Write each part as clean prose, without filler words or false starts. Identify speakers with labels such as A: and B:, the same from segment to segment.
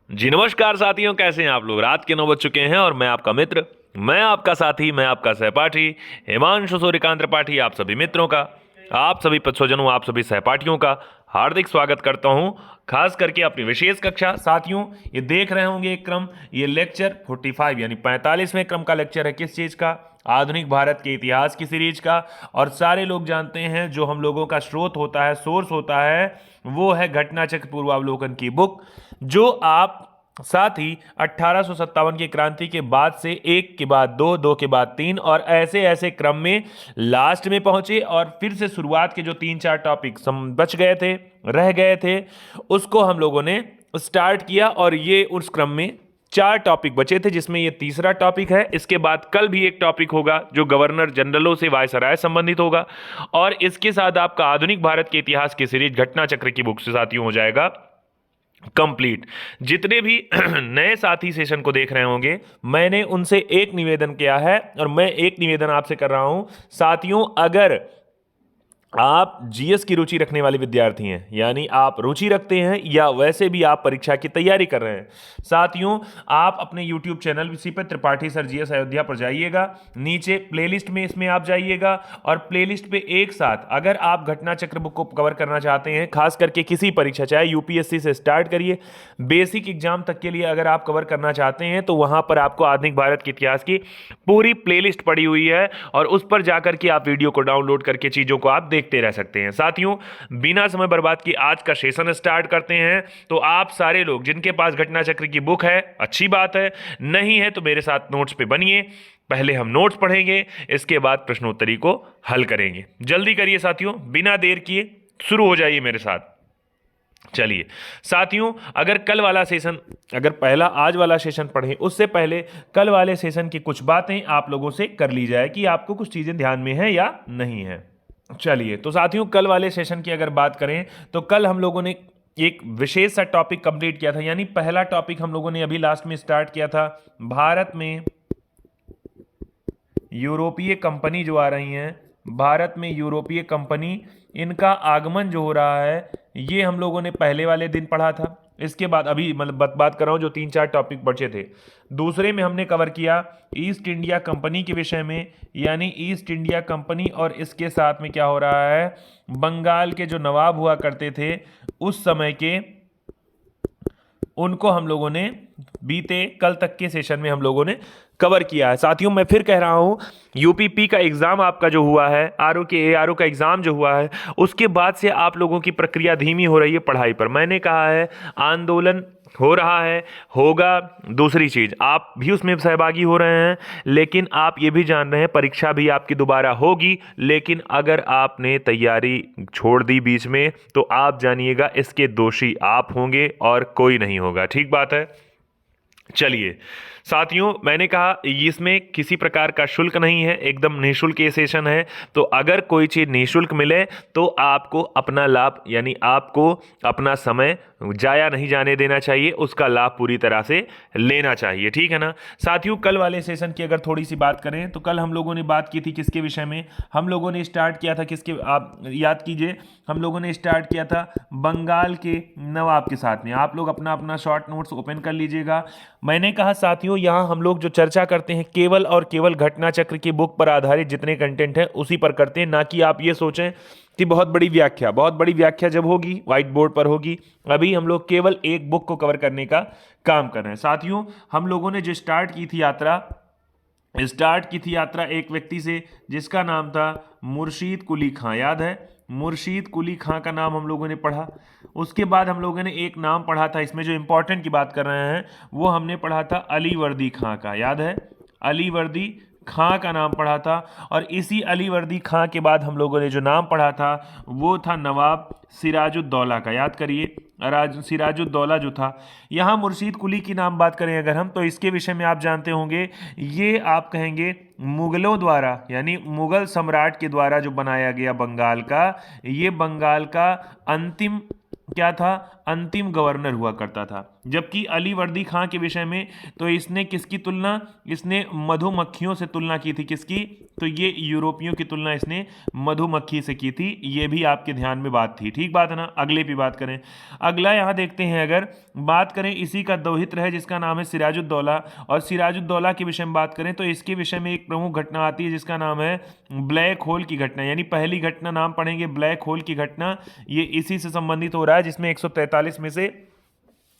A: जी नमस्कार साथियों, कैसे हैं आप लोग। रात के 9 बज चुके हैं और मैं आपका मित्र, मैं आपका साथी, मैं आपका सहपाठी हिमांशु सूर्यकांत त्रिपाठी आप सभी मित्रों का, आप सभी स्वजनों, आप सभी सहपाठियों का हार्दिक स्वागत करता हूं। खास करके अपनी विशेष कक्षा साथियों, ये देख रहे होंगे एक क्रम, ये लेक्चर 45 यानी 45वें क्रम का लेक्चर है। किस चीज़ का? आधुनिक भारत के इतिहास की सीरीज का। और सारे लोग जानते हैं जो हम लोगों का स्रोत होता है, सोर्स होता है, वो है घटना चक्र पूर्वावलोकन की बुक, जो आप साथ ही 1857 की क्रांति के बाद से एक के बाद दो, दो के बाद तीन और ऐसे ऐसे क्रम में लास्ट में पहुंचे और फिर से शुरुआत के जो तीन चार टॉपिक बच गए थे, रह गए थे, उसको हम लोगों ने स्टार्ट किया। और ये उस क्रम में चार टॉपिक बचे थे, जिसमें ये तीसरा टॉपिक है। इसके बाद कल भी एक टॉपिक होगा जो गवर्नर जनरलों से वायसराय संबंधित होगा। और इसके साथ आपका आधुनिक भारत के इतिहास की सीरीज घटना चक्र की बुक से साथियों हो जाएगा कंप्लीट। जितने भी नए साथी सेशन को देख रहे होंगे, मैंने उनसे एक निवेदन किया है और मैं एक निवेदन आपसे कर रहा हूं साथियों। अगर आप जीएस की रुचि रखने वाले विद्यार्थी हैं, यानी आप रुचि रखते हैं या वैसे भी आप परीक्षा की तैयारी कर रहे हैं, साथियों आप अपने यूट्यूब चैनल इसी पर त्रिपाठी सर जीएस अयोध्या पर जाइएगा, नीचे प्लेलिस्ट में इसमें आप जाइएगा और प्लेलिस्ट पे एक साथ अगर आप घटना चक्र बुक को कवर करना चाहते हैं, खास करके किसी परीक्षा, चाहे यूपीएससी से स्टार्ट करिए बेसिक एग्जाम तक के लिए अगर आप कवर करना चाहते हैं, तो वहां पर आपको आधुनिक भारत के इतिहास की पूरी प्लेलिस्ट पड़ी हुई है और उस पर जाकर के आप वीडियो को डाउनलोड करके चीजों को आप देखते रह सकते हैं। साथियों बिना समय बर्बाद किए आज का सेशन स्टार्ट करते हैं। तो आप सारे लोग जिनके पास घटना चक्र की बुक है, अच्छी बात है, नहीं है तो मेरे साथ नोट्स पे बनिए। पहले हम नोट्स पढ़ेंगे, इसके बाद प्रश्नोत्तरी को हल करेंगे। जल्दी करिए साथियों, बिना देर किए शुरू हो जाइए मेरे साथ। चलिए साथियों, अगर कल वाला सेशन, अगर पहला आज वाला सेशन पढ़े उससे पहले कल वाले सेशन की कुछ बातें आप लोगों से कर ली जाए कि आपको कुछ चीजें ध्यान में है या नहीं है। चलिए तो साथियों, कल वाले सेशन की अगर बात करें तो कल हम लोगों ने एक विशेष सा टॉपिक कंप्लीट किया था। यानी पहला टॉपिक हम लोगों ने अभी लास्ट में स्टार्ट किया था, भारत में यूरोपीय कंपनी जो आ रही हैं, भारत में यूरोपीय कंपनी, इनका आगमन जो हो रहा है, ये हम लोगों ने पहले वाले दिन पढ़ा था। इसके बाद अभी मतलब बात कर रहा हूँ जो तीन चार टॉपिक बचे थे। दूसरे में हमने कवर किया ईस्ट इंडिया कंपनी के विषय में, यानी ईस्ट इंडिया कंपनी और इसके साथ में क्या हो रहा है, बंगाल के जो नवाब हुआ करते थे उस समय के, उनको हम लोगों ने बीते कल तक के सेशन में हम लोगों ने कवर किया है। साथियों मैं फिर कह रहा हूं, यूपीपी का एग्जाम आपका जो हुआ है, आरओ के एआरओ का एग्जाम जो हुआ है, उसके बाद से आप लोगों की प्रक्रिया धीमी हो रही है पढ़ाई पर। मैंने कहा है आंदोलन हो रहा है, होगा, दूसरी चीज आप भी उसमें सहभागी हो रहे हैं, लेकिन आप ये भी जान रहे हैं परीक्षा भी आपकी दोबारा होगी। लेकिन अगर आपने तैयारी छोड़ दी बीच में तो आप जानिएगा इसके दोषी आप होंगे और कोई नहीं होगा। ठीक बात है। चलिए साथियों, मैंने कहा इसमें किसी प्रकार का शुल्क नहीं है, एकदम निःशुल्क ये सेशन है। तो अगर कोई चीज़ निःशुल्क मिले तो आपको अपना लाभ, यानी आपको अपना समय जाया नहीं जाने देना चाहिए, उसका लाभ पूरी तरह से लेना चाहिए। ठीक है ना साथियों। कल वाले सेशन की अगर थोड़ी सी बात करें तो कल हम लोगों ने बात की थी किसके विषय में, हम लोगों ने स्टार्ट किया था किसके, आप याद कीजिए, हम लोगों ने स्टार्ट किया था बंगाल के नवाब के साथ में। आप लोग अपना अपना शॉर्ट नोट्स ओपन कर लीजिएगा। मैंने कहा साथियों, यहाँ हम लोग जो चर्चा करते हैं केवल और केवल घटना चक्र की बुक पर आधारित जितने कंटेंट हैं उसी पर करते हैं, ना कि आप ये सोचें कि बहुत बड़ी व्याख्या जब होगी व्हाइट बोर्ड पर होगी। अभी हम लोग केवल एक बुक को कवर करने का काम कर रहे हैं। साथियों हम लोगों ने जो स्टार्ट की थी यात्रा एक व्यक्ति से जिसका नाम था मुर्शीद कुली खां, याद है? मुर्शीद कुली खां का नाम हम लोगों ने पढ़ा। उसके बाद हम लोगों ने एक नाम पढ़ा था, इसमें जो इंपॉर्टेंट की बात कर रहे हैं वो हमने पढ़ा था अली वर्दी खां का, याद है? अली वर्दी खां का नाम पढ़ा था। और इसी अली वर्दी खां के बाद हम लोगों ने जो नाम पढ़ा था वो था नवाब सिराजुद्दौला का, याद करिए। सिराजुद्दौला जो था, यहाँ मुर्शीद कुली की नाम बात करें अगर हम, तो इसके विषय में आप जानते होंगे, ये आप कहेंगे मुगलों द्वारा, यानी मुगल सम्राट के द्वारा जो बनाया गया बंगाल का, ये बंगाल का अंतिम क्या था, अंतिम गवर्नर हुआ करता था। जबकि अली वर्दी खां के विषय में तो इसने किसकी तुलना, इसने मधुमक्खियों से तुलना की थी। किसकी, तो ये यूरोपियों की तुलना इसने मधुमक्खी से की थी। ये भी आपके ध्यान में बात थी, ठीक बात है ना। अगले पे बात करें, अगला यहाँ देखते हैं, अगर बात करें इसी का दोहित्र है जिसका नाम है सिराजुद्दौला, और सिराजुद्दौला के विषय में बात करें तो इसके विषय में एक प्रमुख घटना आती है जिसका नाम है ब्लैक होल की घटना। यानी पहली घटना नाम पढ़ेंगे ब्लैक होल की घटना, ये इसी से संबंधित हो रहा है जिसमें 143 में से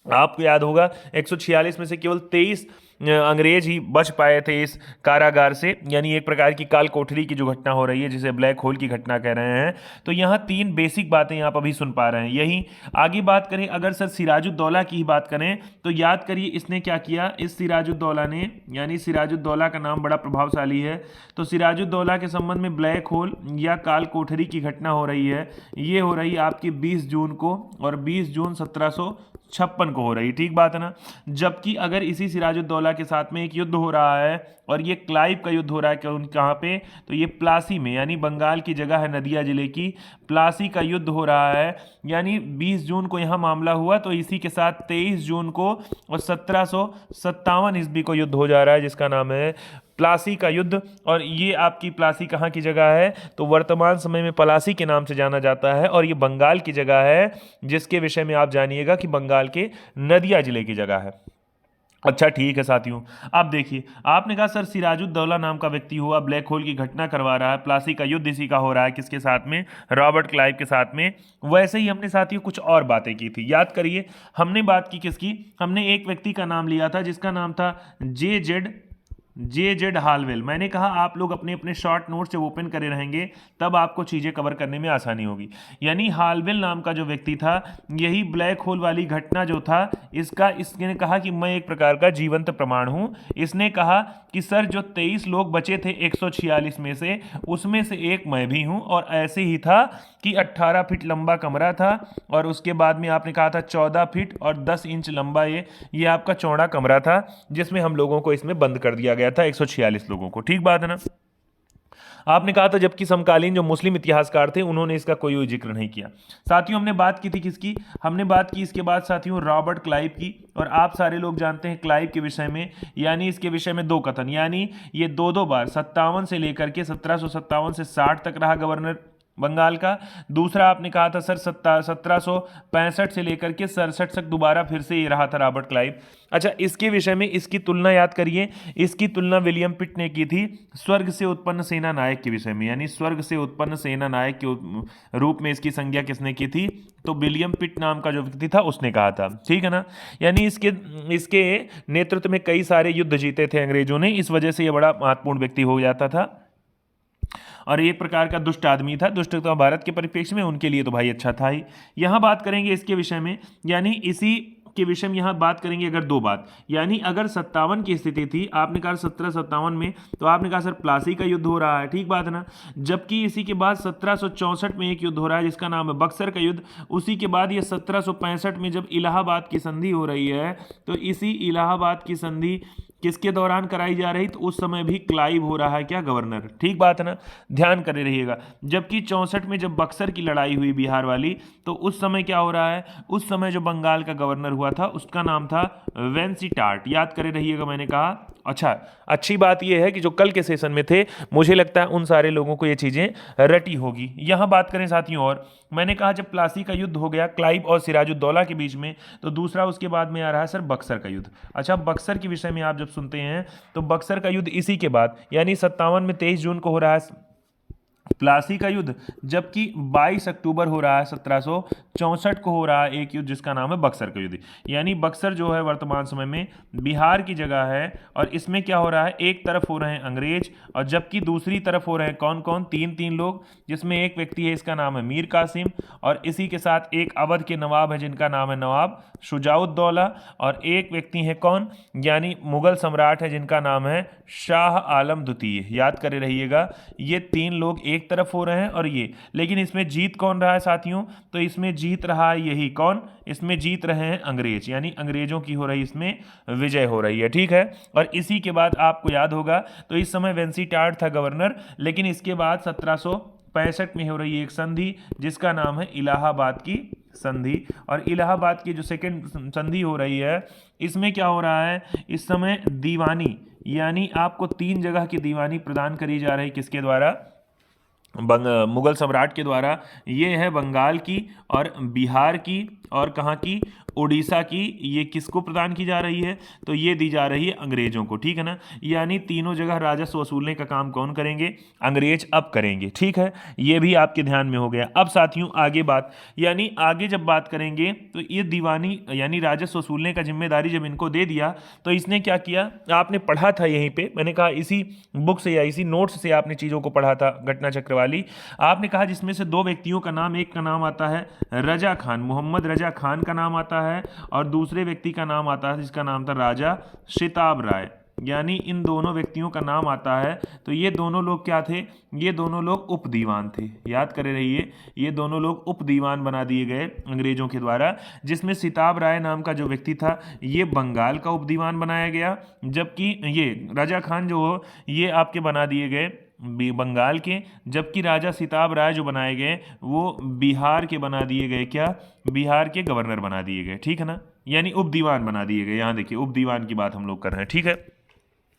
A: आपको याद होगा 146 में से केवल 23 अंग्रेज ही बच पाए थे इस कारागार से। यानी एक प्रकार की काल कोठरी की जो घटना हो रही है जिसे ब्लैक होल की घटना कह रहे हैं। तो यहाँ तीन बेसिक बातें आप अभी सुन पा रहे हैं। यही आगे बात करें, अगर सर सिराजुद्दौला की ही बात करें तो याद करिए इसने क्या किया, इस सिराजुद्दौला ने, यानी सिराजुद्दौला का नाम बड़ा प्रभावशाली है। तो सिराजुद्दौला के संबंध में ब्लैक होल या काल कोठरी की घटना हो रही है, ये हो रही है आपकी 20 जून को, और 20 जून 1756 को हो रही, ठीक बात है ना। जबकि अगर इसी सिराजुद्दौला के साथ में एक युद्ध हो रहा है, और ये क्लाइव का युद्ध हो रहा है, कहाँ पे, तो ये प्लासी में, यानी बंगाल की जगह है नदिया जिले की, प्लासी का युद्ध हो रहा है। यानी 20 जून को यहाँ मामला हुआ, तो इसी के साथ 23 जून को और 1757 ईस्वी को युद्ध हो जा रहा है जिसका नाम है प्लासी का युद्ध। और ये आपकी प्लासी कहाँ की जगह है, तो वर्तमान समय में पलासी के नाम से जाना जाता है, और ये बंगाल की जगह है जिसके विषय में आप जानिएगा कि बंगाल के नदिया जिले की जगह है। अच्छा ठीक है साथियों, आप देखिए, आपने कहा सर सिराजुद्दौला नाम का व्यक्ति हुआ, ब्लैक होल की घटना करवा रहा है, प्लासी का युद्ध इसी का हो रहा है, किसके साथ में, रॉबर्ट क्लाइव के साथ में। वैसे ही हमने साथियों कुछ और बातें की थी, याद करिए। हमने बात की किसकी, हमने एक व्यक्ति का नाम लिया था जिसका नाम था जे जेड हालवेल। मैंने कहा आप लोग अपने अपने शॉर्ट नोट से ओपन करे रहेंगे तब आपको चीज़ें कवर करने में आसानी होगी। यानी हालवेल नाम का जो व्यक्ति था, यही ब्लैक होल वाली घटना जो था इसने कहा कि मैं एक प्रकार का जीवंत प्रमाण हूं। इसने कहा कि सर जो 23 लोग बचे थे 146 में से, उसमें से एक मैं भी हूं, और ऐसे ही था कि 18 फीट लंबा कमरा था, और उसके बाद में आपने कहा था 14 फीट और 10 इंच लंबा ये आपका चौड़ा कमरा था जिसमें हम लोगों को इसमें बंद कर दिया गया था, 146 लोगों को, ठीक बात है ना। आपने कहा था जबकि समकालीन जो मुस्लिम इतिहासकार थे उन्होंने इसका कोई जिक्र नहीं किया। साथियों हमने बात की थी किसकी, हमने बात की इसके बाद साथियों रॉबर्ट क्लाइव की, और आप सारे लोग जानते हैं क्लाइव के विषय में, यानी इसके विषय में दो कथन, यानी ये दो बार 57 से लेकर के 1757 से 60 तक रहा गवर्नर बंगाल का। दूसरा आपने कहा था सर 1765 से लेकर के 67 तक दोबारा फिर से ये रहा था रॉबर्ट क्लाइव। अच्छा, इसके विषय में इसकी तुलना याद करिए, इसकी तुलना विलियम पिट ने की थी स्वर्ग से उत्पन्न सेना नायक के विषय में। यानी स्वर्ग से उत्पन्न सेना नायक के रूप में इसकी संज्ञा किसने की थी, तो विलियम पिट नाम का जो व्यक्ति था उसने कहा था, ठीक है ना। यानी इसके नेतृत्व में कई सारे युद्ध जीते थे अंग्रेजों ने, इस वजह से ये बड़ा महत्वपूर्ण व्यक्ति हो जाता था, और एक प्रकार का दुष्ट आदमी था। दुष्ट तो भारत के परिप्रेक्ष्य में उनके लिए तो भाई अच्छा था ही। यहाँ बात करेंगे इसके विषय में, यानी इसी के विषय में यहाँ बात करेंगे अगर दो बात, यानी अगर 57 की स्थिति थी, आपने कहा 1757 में, तो आपने कहा सर प्लासी का युद्ध हो रहा है, ठीक बात है ना। जबकि इसी के बाद 1764 में एक युद्ध हो रहा है जिसका नाम है बक्सर का युद्ध। उसी के बाद ये 1765 में जब इलाहाबाद की संधि हो रही है, तो इसी इलाहाबाद की संधि किसके दौरान कराई जा रही, तो उस समय भी क्लाइव हो रहा है क्या, गवर्नर, ठीक बात है ना, ध्यान करे रहिएगा। जबकि 64 में जब बक्सर की लड़ाई हुई बिहार वाली, तो उस समय क्या हो रहा है, उस समय जो बंगाल का गवर्नर हुआ था उसका नाम था वेंसीटार्ट, याद करे रहिएगा। मैंने कहा अच्छा, अच्छी बात यह है कि जो कल के सेशन में थे, मुझे लगता है उन सारे लोगों को ये चीज़ें रटी होगी। यहाँ बात करें साथियों, और मैंने कहा जब प्लासी का युद्ध हो गया क्लाइव और सिराजुद्दौला के बीच में, तो दूसरा उसके बाद में आ रहा है सर बक्सर का युद्ध। अच्छा, बक्सर के विषय में आप जब सुनते हैं तो बक्सर का युद्ध इसी के बाद, यानी 57 में 23 जून को हो रहा है प्लासी का युद्ध, जबकि 22 अक्टूबर हो रहा है 1764 को हो रहा है एक युद्ध जिसका नाम है बक्सर का युद्ध। यानी बक्सर जो है वर्तमान समय में बिहार की जगह है, और इसमें क्या हो रहा है, एक तरफ हो रहे हैं अंग्रेज, और जबकि दूसरी तरफ हो रहे हैं कौन कौन, तीन लोग, जिसमें एक व्यक्ति है इसका नाम है मीर कासिम, और इसी के साथ एक अवध के नवाब है जिनका नाम है नवाब शुजाउद्दौला, और एक व्यक्ति है कौन, यानी मुगल सम्राट है जिनका नाम है शाह आलम द्वितीय, याद करे रहिएगा। ये तीन लोग एक तरफ हो रहे हैं, और ये, लेकिन इसमें जीत कौन रहा है साथियों, तो इसमें जीत रहा है यही कौन, इसमें जीत रहे हैं अंग्रेज, यानी अंग्रेजों की हो रही इसमें विजय हो रही है, ठीक है। और इसी के बाद आपको याद होगा, तो इस समय वेंसीटार्ट था गवर्नर, लेकिन इसके बाद
B: 65 में हो रही है एक संधि जिसका नाम है इलाहाबाद की संधि। और इलाहाबाद की जो सेकंड संधि हो रही है इसमें क्या हो रहा है, इस समय दीवानी यानी आपको 3 जगह की दीवानी प्रदान करी जा रही, किसके द्वारा, मुगल सम्राट के द्वारा। ये है बंगाल की और बिहार की और कहाँ की, उड़ीसा की। ये किसको प्रदान की जा रही है, तो ये दी जा रही है अंग्रेजों को, ठीक है ना। यानी तीनों जगह राजस्व वसूलने का काम कौन करेंगे, अंग्रेज अब करेंगे, ठीक है। ये भी आपके ध्यान में हो गया। अब साथियों आगे बात, यानी आगे जब बात करेंगे तो ये दीवानी यानी राजस्व वसूलने का जिम्मेदारी जब इनको दे दिया तो इसने क्या किया, आपने पढ़ा था यहीं पे, मैंने कहा इसी बुक से या इसी नोट्स से आपने चीज़ों को पढ़ा था घटना चक्र वाली। आपने कहा जिसमें से 2 व्यक्तियों का नाम, एक का नाम आता है रजा खान, मोहम्मद रजा खान का नाम आता है, और दूसरे व्यक्ति का नाम आता है जिसका नाम था राजा शिताब राय। यानी इन दोनों व्यक्तियों का नाम आता है। तो ये दोनों लोग क्या थे, ये दोनों लोग उप दीवान थे, याद करे रहिए, ये दोनों लोग उप दीवान बना दिए गए अंग्रेजों के द्वारा। जिसमें सिताब राय नाम का जो व्यक्ति था ये बंगाल का उप दीवान बनाया गया, जबकि ये राजा खान जो हो ये आपके बना दिए गए बंगाल के, जबकि राजा सिताब राय जो बनाए गए वो बिहार के बना दिए गए, क्या, बिहार के गवर्नर बना दिए गए, ठीक है ना। यानी उप दीवान बना दिए गए, यहाँ देखिए उप दीवान की बात हम लोग कर रहे हैं, ठीक है।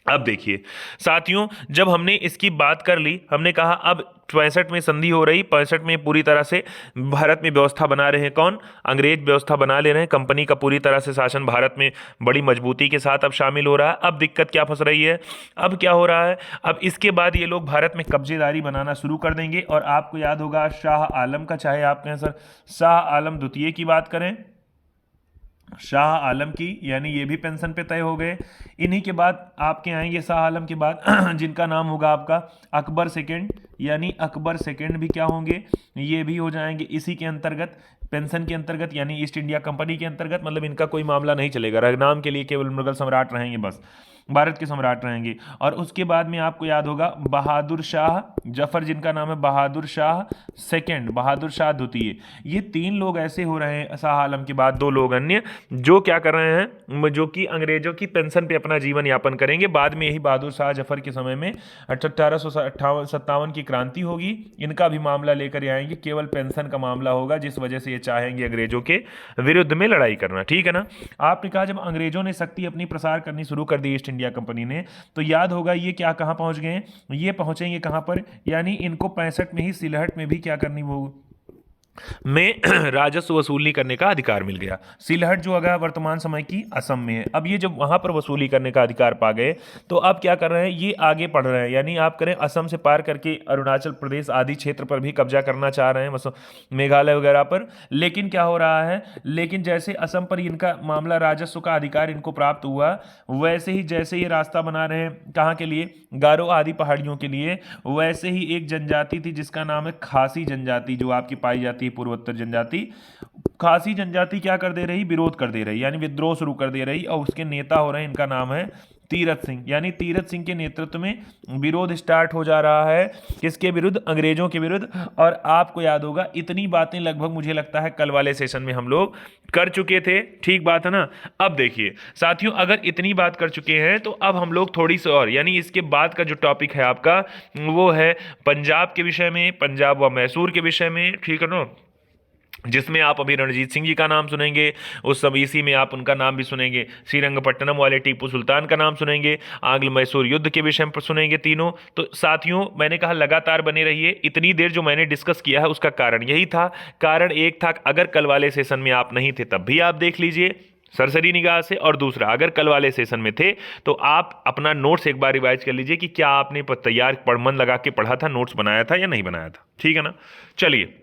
B: अब देखिए साथियों, जब हमने इसकी बात कर ली, हमने कहा अब 65 में संधि हो रही, 65 में पूरी तरह से भारत में व्यवस्था बना रहे हैं कौन, अंग्रेज व्यवस्था बना ले रहे हैं, कंपनी का पूरी तरह से शासन भारत में बड़ी मजबूती के साथ अब शामिल हो रहा है। अब दिक्कत क्या फंस रही है, अब क्या हो रहा है, अब इसके बाद ये लोग भारत में कब्जेदारी बनाना शुरू कर देंगे। और आपको याद होगा शाह आलम का, चाहे आप कहें सर शाह आलम द्वितीय की बात करें, शाह आलम की, यानी ये भी पेंशन पे तय हो गए। इन्हीं के बाद आपके आएंगे शाह आलम के बाद जिनका नाम होगा आपका अकबर सेकेंड, यानी अकबर सेकेंड भी क्या होंगे, ये भी हो जाएंगे इसी के अंतर्गत, पेंशन के अंतर्गत, यानी ईस्ट इंडिया कंपनी के अंतर्गत। मतलब इनका कोई मामला नहीं चलेगा, नाम के लिए केवल मुगल सम्राट रहेंगे, बस भारत के सम्राट रहेंगे। और उसके बाद में आपको याद होगा बहादुर शाह जफर, जिनका नाम है बहादुर शाह सेकेंड, बहादुर शाह द्वितीय। ये 3 लोग ऐसे हो रहे हैं शाह आलम के बाद, 2 लोग अन्य जो क्या कर रहे हैं, जो कि अंग्रेजों की पेंशन पे अपना जीवन यापन करेंगे। बाद में यही बहादुर शाह जफर के समय में 1857 की क्रांति होगी, इनका भी मामला लेकर आएंगे, केवल पेंशन का मामला होगा, जिस वजह से ये चाहेंगे अंग्रेजों के विरुद्ध में लड़ाई करना, ठीक है ना। आपने कहा जब अंग्रेजों ने शक्ति अपनी प्रसार करनी शुरू कर दी ईस्ट इंडिया कंपनी ने, तो याद होगा ये क्या कहां पहुंच गए, ये पहुंचेंगे कहां पर, यानी इनको 65 में ही सिलहट में भी क्या करनी होगी, में राजस्व वसूली करने का अधिकार मिल गया। सिलहट जो अगर वर्तमान समय की असम में है, अब ये जब वहां पर वसूली करने का अधिकार पा गए तो अब क्या कर रहे हैं, ये आगे बढ़ रहे हैं, यानी आप करें असम से पार करके अरुणाचल प्रदेश आदि क्षेत्र पर भी कब्जा करना चाह रहे हैं, मेघालय वगैरह पर। लेकिन क्या हो रहा है, लेकिन जैसे असम पर इनका मामला राजस्व का अधिकार इनको प्राप्त हुआ, वैसे ही जैसे ये रास्ता बना रहे हैं कहाँ के लिए, गारो आदि पहाड़ियों के लिए, वैसे ही एक जनजाति थी जिसका नाम है खासी जनजाति, जो आपकी पाई जाती पूर्वोत्तर जनजाति। खासी जनजाति क्या कर दे रही, विरोध कर दे रही, यानी विद्रोह शुरू कर दे रही, और उसके नेता हो रहे हैं, इनका नाम है तीरथ सिंह। यानी तीरथ सिंह के नेतृत्व में विरोध स्टार्ट हो जा रहा है, किसके विरुद्ध, अंग्रेजों के विरुद्ध। और आपको याद होगा इतनी बातें लगभग मुझे लगता है कल वाले सेशन में हम लोग कर चुके थे, ठीक बात है ना। अब देखिए साथियों, अगर इतनी बात कर चुके हैं तो अब हम लोग थोड़ी सी और, यानी इसके बाद का जो टॉपिक है आपका वो है पंजाब के विषय में, पंजाब व मैसूर के विषय में, ठीक है ना, जिसमें आप अभी रणजीत सिंह जी का नाम सुनेंगे, उस समय इसी में आप उनका नाम भी सुनेंगे, श्रीरंगपट्टनम वाले टीपू सुल्तान का नाम सुनेंगे, आंग्ल मैसूर युद्ध के विषय पर सुनेंगे तीनों। तो साथियों मैंने कहा लगातार बने रहिए, इतनी देर जो मैंने डिस्कस किया है उसका कारण यही था, कारण एक था, अगर कल वाले सेशन में आप नहीं थे तब भी आप देख लीजिए सरसरी निगाह से, और दूसरा अगर कल वाले सेशन में थे तो आप अपना नोट्स एक बार रिवाइज कर लीजिए कि क्या आपने तैयार मन लगा के पढ़ा था, नोट्स बनाया था या नहीं बनाया था, ठीक है ना। चलिए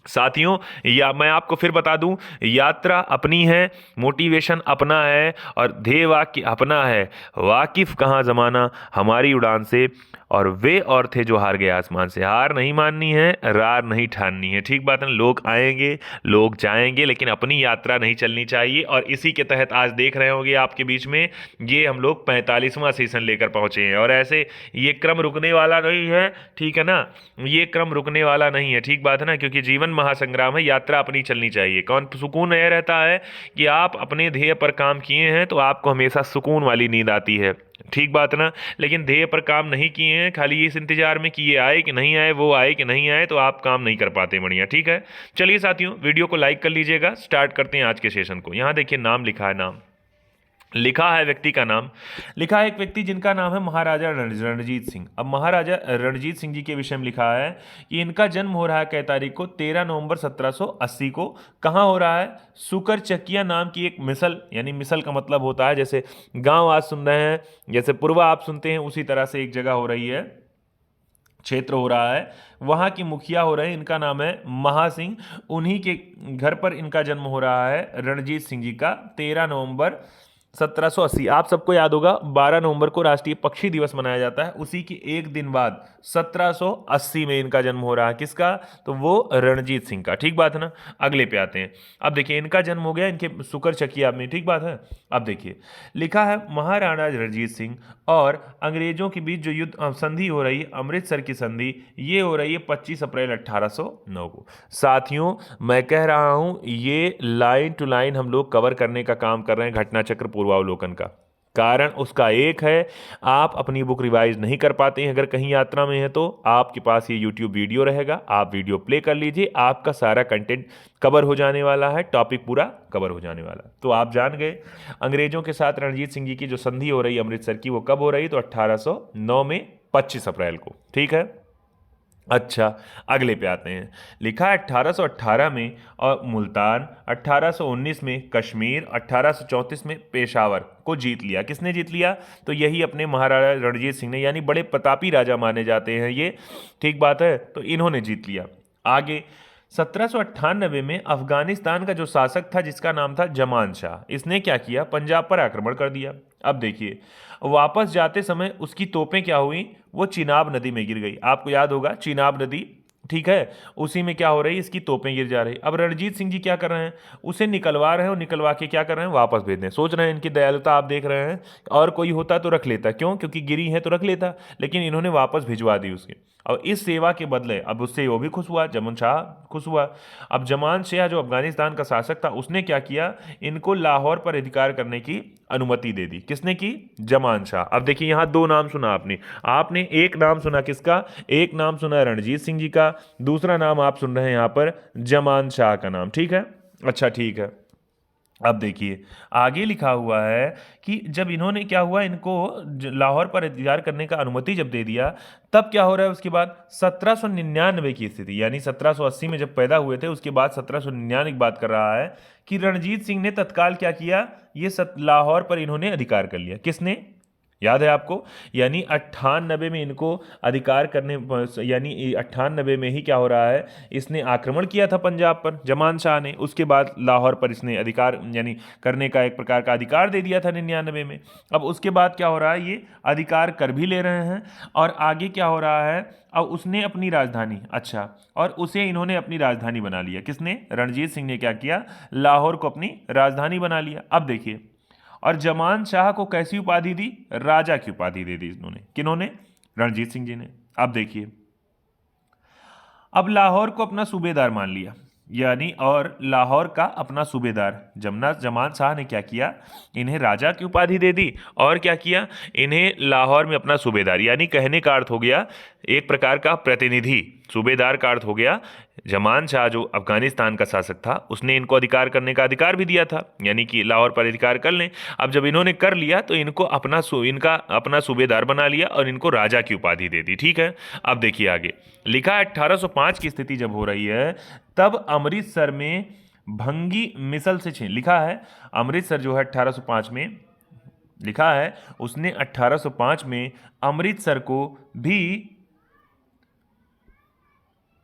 B: साथियों, या मैं आपको फिर बता दूं, यात्रा अपनी है, मोटिवेशन अपना है, और ध्येय वाक्य अपना है, वाकिफ कहाँ जमाना हमारी उड़ान से, और वे और थे जो हार गए आसमान से। हार नहीं माननी है, रार नहीं ठाननी है, ठीक बात है ना। लोग आएंगे, लोग जाएंगे, लेकिन अपनी यात्रा नहीं चलनी चाहिए। और इसी के तहत आज देख रहे होंगे आपके बीच में ये हम लोग 45वां सेशन लेकर पहुंचे हैं, और ऐसे ये क्रम रुकने वाला नहीं है, ठीक है ना, ये क्रम रुकने वाला नहीं है, ठीक बात है ना, क्योंकि जीवन
A: जीवन महासंग्राम है, यात्रा अपनी चलनी चाहिए। कौन सुकून यह रहता है कि आप अपने ध्येय पर काम किए हैं तो आपको हमेशा सुकून वाली नींद आती है, ठीक बात ना। लेकिन ध्येय पर काम नहीं किए हैं, खाली इस इंतजार में कि ये आए कि नहीं आए, वो आए कि नहीं आए, तो आप काम नहीं कर पाते बढ़िया, ठीक है। चलिए साथियों, वीडियो को लाइक कर लीजिएगा। स्टार्ट करते हैं आज के सेशन को। यहाँ देखिए नाम लिखा है, नाम लिखा है, व्यक्ति का नाम लिखा है, एक व्यक्ति जिनका नाम है महाराजा रणजीत सिंह। अब महाराजा रणजीत सिंह जी के विषय में लिखा है कि इनका जन्म हो रहा है कै तारीख को, 13 नवंबर 1780 को। कहाँ हो रहा है? सुकर चकिया नाम की एक मिसल, यानी मिसल का मतलब होता है जैसे गांव आज सुन रहे हैं, जैसे पूर्वा आप सुनते हैं, उसी तरह से एक जगह हो रही है, क्षेत्र हो रहा है, वहाँ की मुखिया हो रहे हैं, इनका नाम है महासिंह। उन्हीं के घर पर इनका जन्म हो रहा है रणजीत सिंह जी का, 13 नवंबर 1780। आप सबको याद होगा 12 नवंबर को राष्ट्रीय पक्षी दिवस मनाया जाता है, उसी के एक दिन बाद 1780 में इनका जन्म हो रहा है। किसका? तो वो रणजीत सिंह का, ठीक बात है ना। अगले पे आते हैं। अब देखिए इनका जन्म हो गया इनके सुकर चकिया में, ठीक बात है। अब देखिए लिखा है महाराणा रणजीत सिंह और अंग्रेजों के बीच जो युद्ध संधि हो रही है, अमृतसर की संधि, ये हो रही है 25 अप्रैल 1809 को। साथियों मैं कह रहा हूं ये लाइन टू लाइन हम लोग कवर करने का काम कर रहे हैं घटना चक्र पूर्वावलोकन का। कारण उसका एक है, आप अपनी बुक रिवाइज नहीं कर पाते हैं अगर कहीं यात्रा में है तो आपके पास ये यूट्यूब वीडियो रहेगा, आप वीडियो प्ले कर लीजिए, आपका सारा कंटेंट कवर हो जाने वाला है, टॉपिक पूरा कवर हो जाने वाला है। तो आप जान गए अंग्रेजों के साथ रणजीत सिंह जी की जो संधि हो रही है अमृतसर की, वो कब हो रही? तो 1809 में 25 अप्रैल को, ठीक है। अच्छा अगले पे आते हैं। लिखा है 1818 में और मुल्तान, 1819 में कश्मीर, 1834 में पेशावर को जीत लिया। किसने जीत लिया? तो यही अपने महाराजा रणजीत सिंह ने, यानी बड़े प्रतापी राजा माने जाते हैं ये, ठीक बात है। तो इन्होंने जीत लिया। आगे 1798 में अफगानिस्तान का जो शासक था जिसका नाम था जमान शाह, इसने क्या किया? पंजाब पर आक्रमण कर दिया। अब देखिए वापस जाते समय उसकी तोपें क्या हुई? वो चिनाब नदी में गिर गई। आपको याद होगा चिनाब नदी, ठीक है, उसी में क्या हो रही है? इसकी तोपें गिर जा रही। अब रणजीत सिंह जी क्या कर रहे हैं? उसे निकलवा रहे हैं और निकलवा के क्या कर रहे हैं? वापस भेज रहे हैं। सोच रहे हैं इनकी दयालुता आप देख रहे हैं, और कोई होता तो रख लेता, क्यों? क्योंकि गिरी है तो रख लेता, लेकिन इन्होंने वापस भिजवा दी उसके। और इस सेवा के बदले अब उससे वो भी खुश हुआ, जमान शाह खुश हुआ। अब जमान शाह जो अफगानिस्तान का शासक था उसने क्या किया? इनको लाहौर पर अधिकार करने की अनुमति दे दी। किसने की? जमान शाह। अब देखिए यहाँ दो नाम सुना आपने, आपने एक नाम सुना किसका? एक नाम सुना रणजीत सिंह जी का, दूसरा नाम आप सुन रहे हैं यहाँ पर जमान शाह का नाम, ठीक है। अच्छा ठीक है। अब देखिए आगे लिखा हुआ है कि जब इन्होंने क्या हुआ, इनको लाहौर पर अधिकार करने का अनुमति जब दे दिया, तब क्या हो रहा है? उसके बाद 1799 की स्थिति, यानी 1780 में जब पैदा हुए थे उसके बाद 1799 की बात कर रहा है कि रणजीत सिंह ने तत्काल क्या किया? ये लाहौर पर इन्होंने अधिकार कर लिया। किसने? याद है आपको? यानी 98 में इनको अधिकार करने, यानी 98 में ही क्या हो रहा है? इसने आक्रमण किया था पंजाब पर जमान शाह ने, उसके बाद लाहौर पर इसने अधिकार यानी करने का एक प्रकार का अधिकार दे दिया था 99 में। अब उसके बाद क्या हो रहा है? ये अधिकार कर भी ले रहे हैं और आगे क्या हो रहा है? अब उसने अपनी राजधानी, अच्छा, और उसे इन्होंने अपनी राजधानी बना लिया। किसने? रणजीत सिंह ने क्या किया? लाहौर को अपनी राजधानी बना लिया। अब देखिए, और जमान शाह को कैसी उपाधि दी? राजा की उपाधि दे दी इन्होंने। किन्होंने? रणजीत सिंह जी ने। अब देखिए, अब लाहौर को अपना सूबेदार मान लिया, यानी और लाहौर का अपना सूबेदार जमान शाह ने क्या किया? इन्हें राजा की उपाधि दे दी और क्या किया? इन्हें लाहौर में अपना सूबेदार, यानी कहने का अर्थ हो गया एक प्रकार का प्रतिनिधि, सूबेदार का अर्थ हो गया जमान शाह जो अफगानिस्तान का शासक था उसने इनको अधिकार करने का अधिकार भी दिया था, यानी कि लाहौर पर अधिकार कर लें। अब जब इन्होंने कर लिया तो इनको इनका अपना सूबेदार बना लिया और इनको राजा की उपाधि दे दी, ठीक है। अब देखिए आगे लिखा है 1805 की स्थिति जब हो रही है तब अमृतसर में भंगी मिसल से छीन, लिखा है अमृतसर जो है 1805 में, लिखा है उसने 1805 में अमृतसर को भी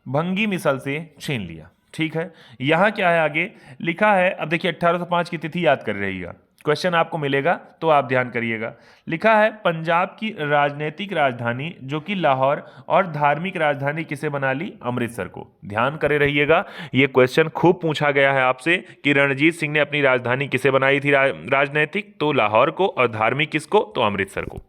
A: भंगी मिसल से छीन लिया, ठीक है। यहां क्या है आगे लिखा है? अब देखिए 1805 की तिथि याद कर रहिएगा, क्वेश्चन आपको मिलेगा तो आप ध्यान करिएगा। लिखा है पंजाब की राजनीतिक राजधानी जो कि लाहौर और धार्मिक राजधानी किसे बना ली? अमृतसर को। ध्यान करे रहिएगा, ये क्वेश्चन खूब पूछा गया है आपसे कि रणजीत सिंह ने अपनी राजधानी किसे बनाई थी? राजनीतिक तो लाहौर को, और धार्मिक किसको? तो अमृतसर को।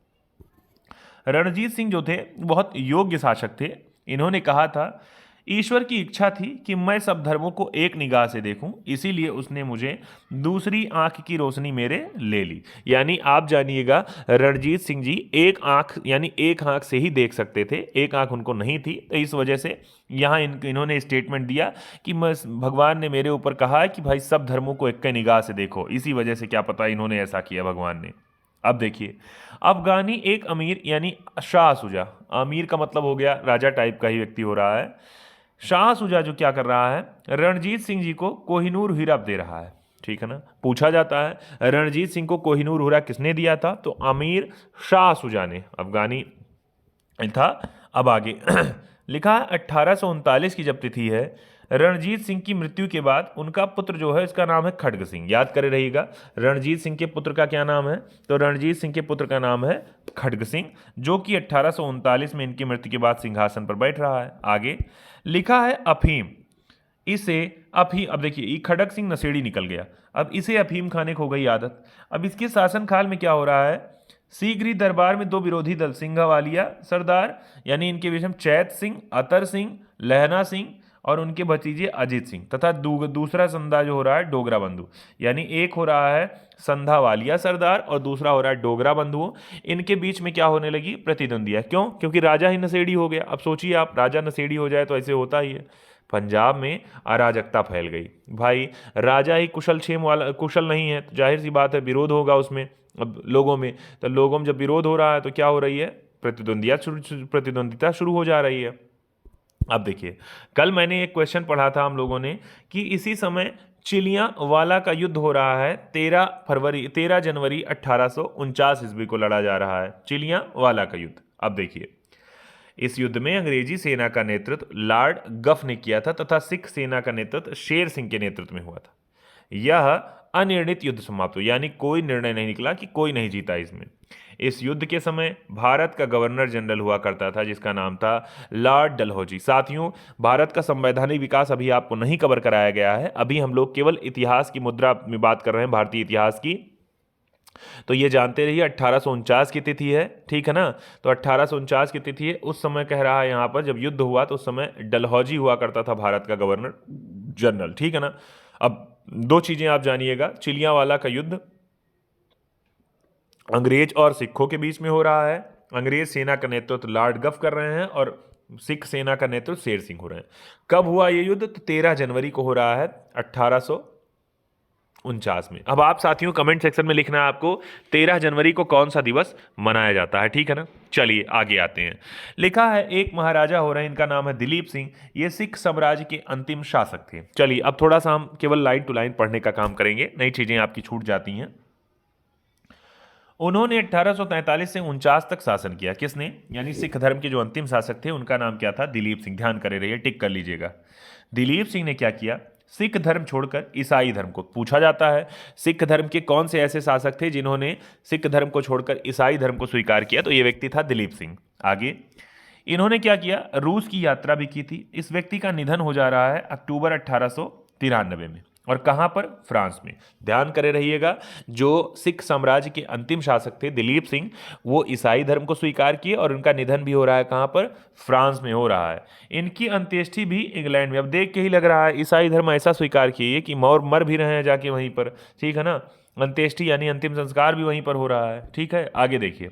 A: रणजीत सिंह जो थे बहुत योग्य शासक थे। इन्होंने कहा था
B: ईश्वर की इच्छा थी कि मैं सब धर्मों को एक निगाह से देखूं, इसीलिए उसने मुझे दूसरी आंख की रोशनी मेरे ले ली। यानी आप जानिएगा रणजीत सिंह जी एक आंख यानी एक आंख से ही देख सकते थे, एक आंख उनको नहीं थी, तो इस वजह से यहाँ इन्होंने स्टेटमेंट दिया कि मैं भगवान ने मेरे ऊपर कहा है कि भाई सब धर्मों को एक निगाह से देखो, इसी वजह से क्या पता इन्होंने ऐसा किया भगवान ने। अब देखिए, अफगानी एक अमीर यानी शाह सुजा, अमीर का मतलब हो गया राजा टाइप का ही व्यक्ति हो रहा है। शाह सुजा जो क्या कर रहा है, रणजीत सिंह जी को कोहिनूर हीरा दे रहा है, ठीक है ना। पूछा जाता है रणजीत सिंह को कोहिनूर हीरा किसने दिया था, तो अमीर शाह सुजा ने, अफगानी था। अब आगे लिखा है 1839 की जब तिथि है, रणजीत सिंह की मृत्यु के बाद उनका पुत्र जो है इसका नाम है खड्ग सिंह। याद करे रहिएगा, रणजीत सिंह के पुत्र का क्या नाम है, तो रणजीत सिंह के पुत्र का नाम है खड्ग सिंह, जो कि 1839 में इनकी मृत्यु के बाद सिंहासन पर बैठ रहा है। आगे लिखा है अफीम, इसे अफीम, अब देखिए ये खड़ग सिंह नशेड़ी निकल गया, अब इसे अफीम खाने को हो गई आदत। अब इसके शासनकाल में क्या हो रहा है, शीघ्र ही दरबार में दो विरोधी दल सिंघावालिया सरदार यानी इनके विषम चैत सिंह, अतर सिंह, लहना सिंह और उनके भतीजे अजीत सिंह तथा दूसरा संधा जो हो रहा है डोगरा बंधु, यानी एक हो रहा है संधावालिया सरदार और दूसरा हो रहा है डोगरा बंधु। इनके बीच में क्या होने लगी, प्रतिद्वंदियां। क्यों, क्योंकि राजा ही नशेड़ी हो गया। अब सोचिए आप, राजा नशेड़ी हो जाए तो ऐसे होता ही है। पंजाब में अराजकता फैल गई, भाई राजा ही कुशलक्षेम वाला कुशल नहीं है तो जाहिर सी बात है विरोध होगा उसमें, अब लोगों में, तो लोगों में जब विरोध हो रहा है तो क्या हो रही है, प्रतिद्वंदिता शुरू हो जा रही है। अब देखिए, कल मैंने एक क्वेश्चन पढ़ा था हम लोगों ने कि इसी समय चिलियांवाला का युद्ध हो रहा है, 13 जनवरी 1849 ईस्वी को लड़ा जा रहा है चिलियांवाला का युद्ध। अब देखिए, इस युद्ध में अंग्रेजी सेना का नेतृत्व लॉर्ड गफ ने किया था तथा सिख सेना का नेतृत्व शेर सिंह के नेतृत्व में हुआ था। यह अनिर्णित युद्ध समाप्त हुआ, यानी कोई निर्णय नहीं निकला कि कोई नहीं जीता इसमें। इस युद्ध के समय भारत का गवर्नर जनरल हुआ करता था जिसका नाम था लॉर्ड डलहौजी। साथियों, भारत का संवैधानिक विकास अभी आपको नहीं कवर कराया गया है, अभी हम लोग केवल इतिहास की मुद्रा में बात कर रहे हैं, भारतीय इतिहास की। तो ये जानते रहिए 1849 की तिथि है, ठीक है ना। तो 1849 की तिथि है, उस समय कह रहा है यहाँ पर जब युद्ध हुआ तो उस समय डलहौजी हुआ करता था भारत का गवर्नर जनरल, ठीक है ना। अब दो चीजें आप जानिएगा, चिलियांवाला का युद्ध अंग्रेज और सिखों के बीच में हो रहा है, अंग्रेज सेना का नेतृत्व लॉर्ड गफ कर रहे हैं और सिख सेना का नेतृत्व शेर सिंह हो रहे हैं। कब हुआ ये युद्ध, तो 13 जनवरी को हो रहा है 1849 में। अब आप साथियों कमेंट सेक्शन में लिखना है आपको 13 जनवरी को कौन सा दिवस मनाया जाता है, ठीक है ना। चलिए आगे आते हैं। लिखा है एक महाराजा हो रहे हैं, इनका नाम है दिलीप सिंह, ये सिख साम्राज्य के अंतिम शासक थे। चलिए अब थोड़ा सा हम केवल लाइन टू लाइन पढ़ने का काम करेंगे, नई चीजें आपकी छूट जाती हैं। उन्होंने 1843 से 49 तक शासन किया। किसने, यानी सिख धर्म के जो अंतिम शासक थे उनका नाम क्या था, दिलीप सिंह। ध्यान करे रहिए, टिक कर लीजिएगा। दिलीप सिंह ने क्या किया, सिख धर्म छोड़कर ईसाई धर्म को, पूछा जाता है सिख धर्म के कौन से ऐसे शासक थे जिन्होंने सिख धर्म को छोड़कर ईसाई धर्म को स्वीकार किया, तो ये व्यक्ति था दिलीप सिंह। आगे इन्होंने क्या किया, रूस की यात्रा भी की थी। इस व्यक्ति का निधन हो जा रहा है अक्टूबर 1893 में, और कहां पर, फ्रांस में। ध्यान करे रहिएगा, जो सिख साम्राज्य के अंतिम शासक थे दिलीप सिंह, वो ईसाई धर्म को स्वीकार किए और उनका निधन भी हो रहा है कहां पर, फ्रांस में हो रहा है। इनकी अंत्येष्टि भी इंग्लैंड में। अब देख के ही लग रहा है ईसाई धर्म ऐसा स्वीकार किए कि मर भी रहे हैं जाके वहीं पर, ठीक है ना। अंत्येष्टि यानी अंतिम संस्कार भी वहीं पर हो रहा है, ठीक है। आगे देखिए,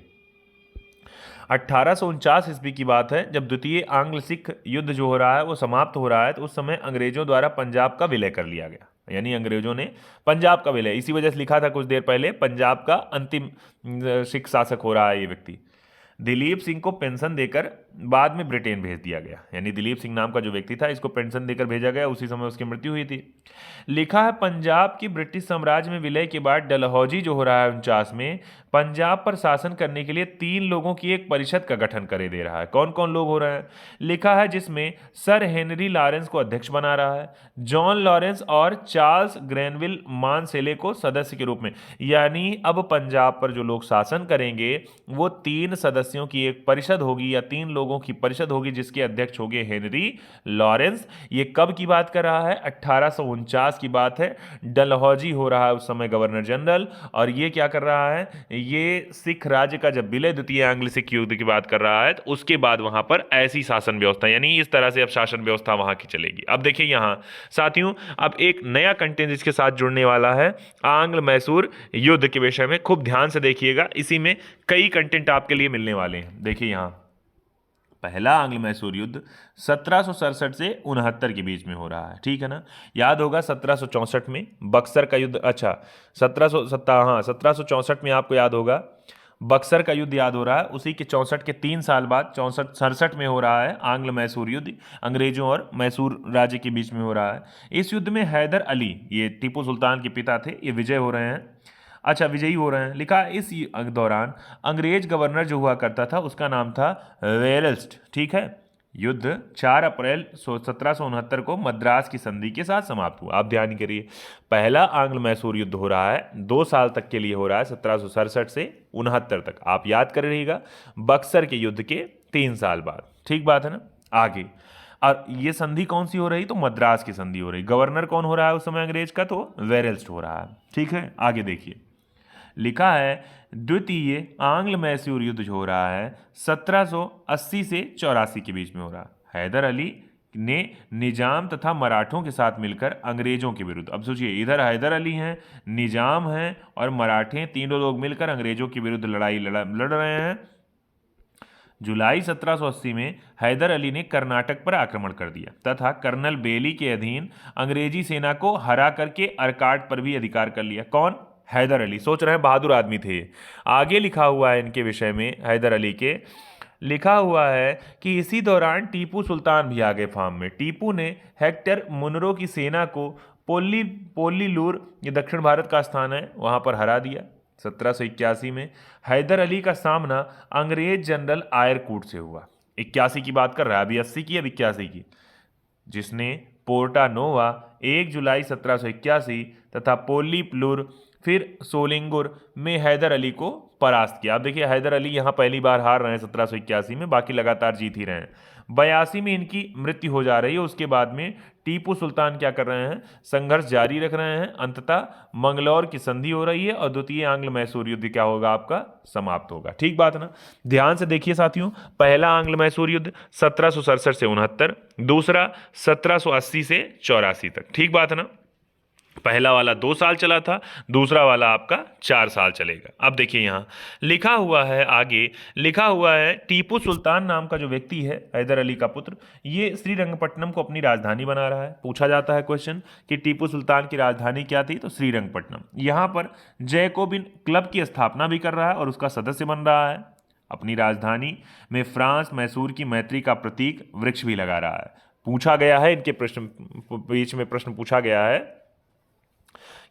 B: 1849 ईस्वी की बात है जब द्वितीय आंग्ल सिख युद्ध जो हो रहा है वो समाप्त हो रहा है, तो उस समय अंग्रेजों द्वारा पंजाब का विलय कर लिया गया, यानी अंग्रेजों ने पंजाब का विलय, इसी वजह से लिखा था कुछ देर पहले पंजाब का अंतिम सिख शासक हो रहा है ये व्यक्ति। दिलीप सिंह को पेंशन देकर बाद में ब्रिटेन भेज दिया गया, यानी दिलीप सिंह नाम का जो व्यक्ति था इसको पेंशन देकर भेजा गया, उसी समय उसकी मृत्यु हुई थी। लिखा है पंजाब की ब्रिटिश साम्राज्य में विलय के बाद डलहौजी जो हो रहा है 49 में पंजाब पर शासन करने के लिए 3 लोगों की एक परिषद का गठन करे दे रहा है। कौन कौन लोग हो रहे हैं, लिखा है जिसमें सर हेनरी लॉरेंस को अध्यक्ष बना रहा है, जॉन लॉरेंस और चार्ल्स ग्रेनविल मानसेले को सदस्य के रूप में। यानी अब पंजाब पर जो लोग शासन करेंगे वो 3 सदस्यों की एक परिषद होगी या 3 लोगों लोगों की परिषद होगी जिसके अध्यक्ष होंगे हेनरी लॉरेंस। ये कब की बात कर रहा है? 1849 की बात है। डलहौजी हो रहा है उस समय गवर्नर जनरल, और ये क्या कर रहा है? ये सिख राज्य का जब विलय द्वितीय एंग्लो सिख युद्ध की बात कर रहा है, तो उसके बाद वहां पर ऐसी शासन व्यवस्था, यानी इस तरह से अब शासन व्यवस्था वहां की चलेगी। अब देखिए यहाँ साथियों, अब एक नया कंटेंट इसके साथ जुड़ने वाला है, आंग्ल मैसूर युद्ध के विषय में। खूब ध्यान से देखिएगा, इसी में कई कंटेंट आपके लिए मिलने वाले हैं। देखिए यहाँ पहला आंग्ल मैसूर युद्ध 1767 से 69 के बीच में हो रहा है, ठीक है ना। याद होगा 1764 में बक्सर का युद्ध, अच्छा 1764 में आपको याद होगा बक्सर का युद्ध याद हो रहा है। उसी के 64 के 3 साल बाद 67 में हो रहा है आंग्ल मैसूर युद्ध, अंग्रेजों और मैसूर राज्य के बीच में हो रहा है। इस युद्ध में हैदर अली, ये टीपू सुल्तान के पिता थे, ये विजय हो रहे हैं, अच्छा विजयी हो रहे हैं। लिखा इस दौरान अंग्रेज गवर्नर जो हुआ करता था उसका नाम था वेरल्स्ट, ठीक है। युद्ध 4 अप्रैल 1769 को मद्रास की संधि के साथ समाप्त हुआ। आप ध्यान करिए, पहला आंग्ल मैसूर युद्ध हो रहा है, 2 साल तक के लिए हो रहा है, 1767 से 69 तक। आप याद कर रहिएगा, बक्सर के युद्ध के 3 साल बाद, ठीक बात है ना। आगे, और ये संधि कौन सी हो रही? तो मद्रास की संधि हो रही। गवर्नर कौन हो रहा है उस समय अंग्रेज का? तो वेरल्स्ट हो रहा है, ठीक है। आगे देखिए, लिखा है द्वितीय आंग्ल मैसूर युद्ध जो हो रहा है 1780 से 84 के बीच में हो रहा है। हैदर अली ने निजाम तथा मराठों के साथ मिलकर अंग्रेजों के विरुद्ध, अब सोचिए इधर हैदर अली हैं, निजाम हैं और मराठे, तीनों लोग मिलकर अंग्रेजों के विरुद्ध लड़ रहे हैं। जुलाई 1780 में हैदर अली ने कर्नाटक पर आक्रमण कर दिया तथा कर्नल बेली के अधीन अंग्रेजी सेना को हरा करके अरकाट पर भी अधिकार कर लिया। कौन? हैदर अली। सोच रहे हैं बहादुर आदमी थे। आगे लिखा हुआ है इनके विषय में, हैदर अली के लिखा हुआ है कि इसी दौरान टीपू सुल्तान भी आ गए फार्म में। टीपू ने हेक्टर मुनरो की सेना को पोल्लीलूर, ये दक्षिण भारत का स्थान है, वहां पर हरा दिया। 1781 में हैदर अली का सामना अंग्रेज जनरल आयरकूट से हुआ। 81 की बात कर रहा है, अभी 80 की, अब 81 की, जिसने पोर्टा नोवा 1 जुलाई 1781 तथा पोल्लीप्लूर फिर सोलिंगुर में हैदर अली को परास्त किया। अब देखिए हैदर अली यहाँ पहली बार हार रहे हैं 1781 में, बाकी लगातार जीत ही रहे हैं। 82 में इनकी मृत्यु हो जा रही है। उसके बाद में टीपू सुल्तान क्या कर रहे हैं? संघर्ष जारी रख रहे हैं। अंततः मंगलौर की संधि हो रही है और द्वितीय आंग्ल मैसूर युद्ध क्या होगा? आपका समाप्त होगा, ठीक बात है ना। ध्यान से देखिए साथियों, पहला आंग्ल मैसूर युद्ध 1767 से 69, दूसरा 1780 से 84 तक, ठीक बात है ना। पहला वाला 2 साल चला था, दूसरा वाला आपका 4 साल चलेगा। अब देखिए यहाँ लिखा हुआ है, आगे लिखा हुआ है टीपू सुल्तान नाम का जो व्यक्ति है, हैदर अली का पुत्र, ये श्रीरंगपट्टनम को अपनी राजधानी बना रहा है। पूछा जाता है क्वेश्चन कि टीपू सुल्तान की राजधानी क्या थी? तो श्रीरंगपट्टनम। यहाँ पर जैकोबिन क्लब की स्थापना भी कर रहा है और उसका सदस्य बन रहा है। अपनी राजधानी में फ्रांस मैसूर की मैत्री का प्रतीक वृक्ष भी लगा रहा है। पूछा गया है, इनके प्रश्न बीच में प्रश्न पूछा गया है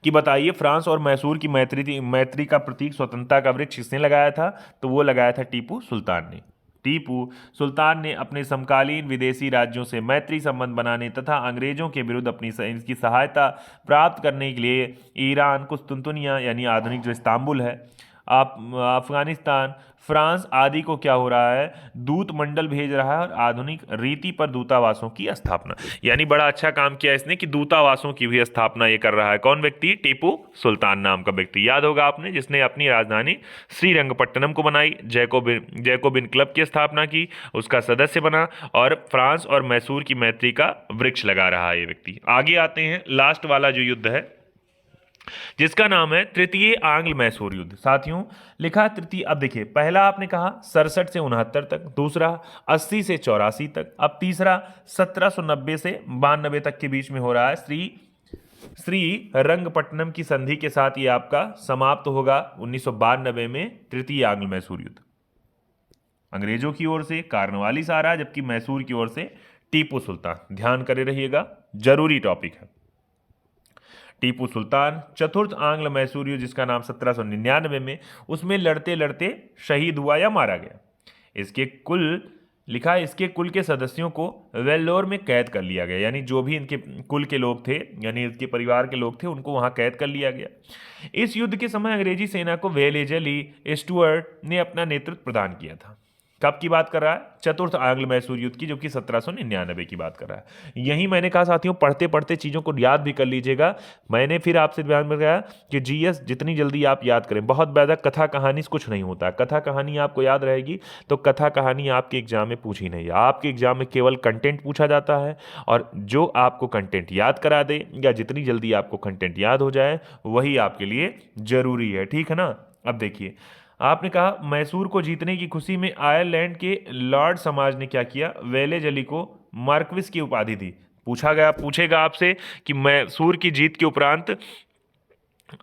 B: कि बताइए फ्रांस और मैसूर की मैत्री का प्रतीक स्वतंत्रता का वृक्ष किसने लगाया था? तो वो लगाया था टीपू सुल्तान ने। टीपू सुल्तान ने अपने समकालीन विदेशी राज्यों से मैत्री संबंध बनाने तथा अंग्रेजों के विरुद्ध अपनी इसकी सहायता प्राप्त करने के लिए ईरान, कुस्तुनतुनिया यानी आधुनिक जो इस्तांबुल है, अफगानिस्तान, फ्रांस आदि को क्या हो रहा है? दूत मंडल भेज रहा है और आधुनिक रीति पर दूतावासों की स्थापना, यानी बड़ा अच्छा काम किया इसने कि दूतावासों की भी स्थापना ये कर रहा है। कौन व्यक्ति? टीपू सुल्तान नाम का व्यक्ति। याद होगा आपने, जिसने अपनी राजधानी श्रीरंगपट्टनम को बनाई, जैकोबिन क्लब की स्थापना की, उसका सदस्य बना और फ्रांस और मैसूर की मैत्री का वृक्ष लगा रहा है ये व्यक्ति। आगे आते हैं, लास्ट वाला जो युद्ध है जिसका नाम है तृतीय आंग्ल मैसूर युद्ध। साथियों लिखा तृतीय, अब देखिए पहला आपने कहा 67 से 69 तक, दूसरा 80 से 84 तक, अब तीसरा 1790 से 92 तक के बीच में हो रहा है। श्री रंगपट्टनम की संधि के साथ ये आपका समाप्त होगा 1992 में तृतीय आंग्ल मैसूर युद्ध। अंग्रेजों की ओर से कार्नवालिस आ रहा है, जबकि मैसूर की ओर से टीपू सुल्तान। ध्यान करे रहिएगा, जरूरी टॉपिक है। टीपू सुल्तान चतुर्थ आंग्ल मैसूर युद्ध, जिसका नाम 1799 में, उसमें लड़ते लड़ते शहीद हुआ या मारा गया। इसके कुल के सदस्यों को वेल्लोर में कैद कर लिया गया, यानी जो भी इनके कुल के लोग थे, यानी इसके परिवार के लोग थे, उनको वहां कैद कर लिया गया। इस युद्ध के समय अंग्रेजी सेना को वेलेजली स्टुअर्ट ने अपना नेतृत्व प्रदान किया था। कब की बात कर रहा है? चतुर्थ आंग्ल मैसूर युद्ध की, जो कि 1799 की बात कर रहा है। यही मैंने कहा साथियों, पढ़ते पढ़ते चीज़ों को याद भी कर लीजिएगा। मैंने फिर आपसे ध्यान में कहा कि जीएस जितनी जल्दी आप याद करें, बहुत ज़्यादा कथा कहानी से कुछ नहीं होता। कथा कहानी आपको याद रहेगी तो कथा कहानी आपके एग्जाम में पूछी नहीं है। आपके एग्जाम में केवल कंटेंट पूछा जाता है, और जो आपको कंटेंट याद करा दे या जितनी जल्दी आपको कंटेंट याद हो जाए वही आपके लिए जरूरी है, ठीक है ना। अब देखिए, आपने कहा मैसूर को जीतने की खुशी में आयरलैंड के लॉर्ड समाज ने क्या किया? वेलेज अली को मार्क्विस की उपाधि दी। पूछेगा आपसे कि मैसूर की जीत के उपरांत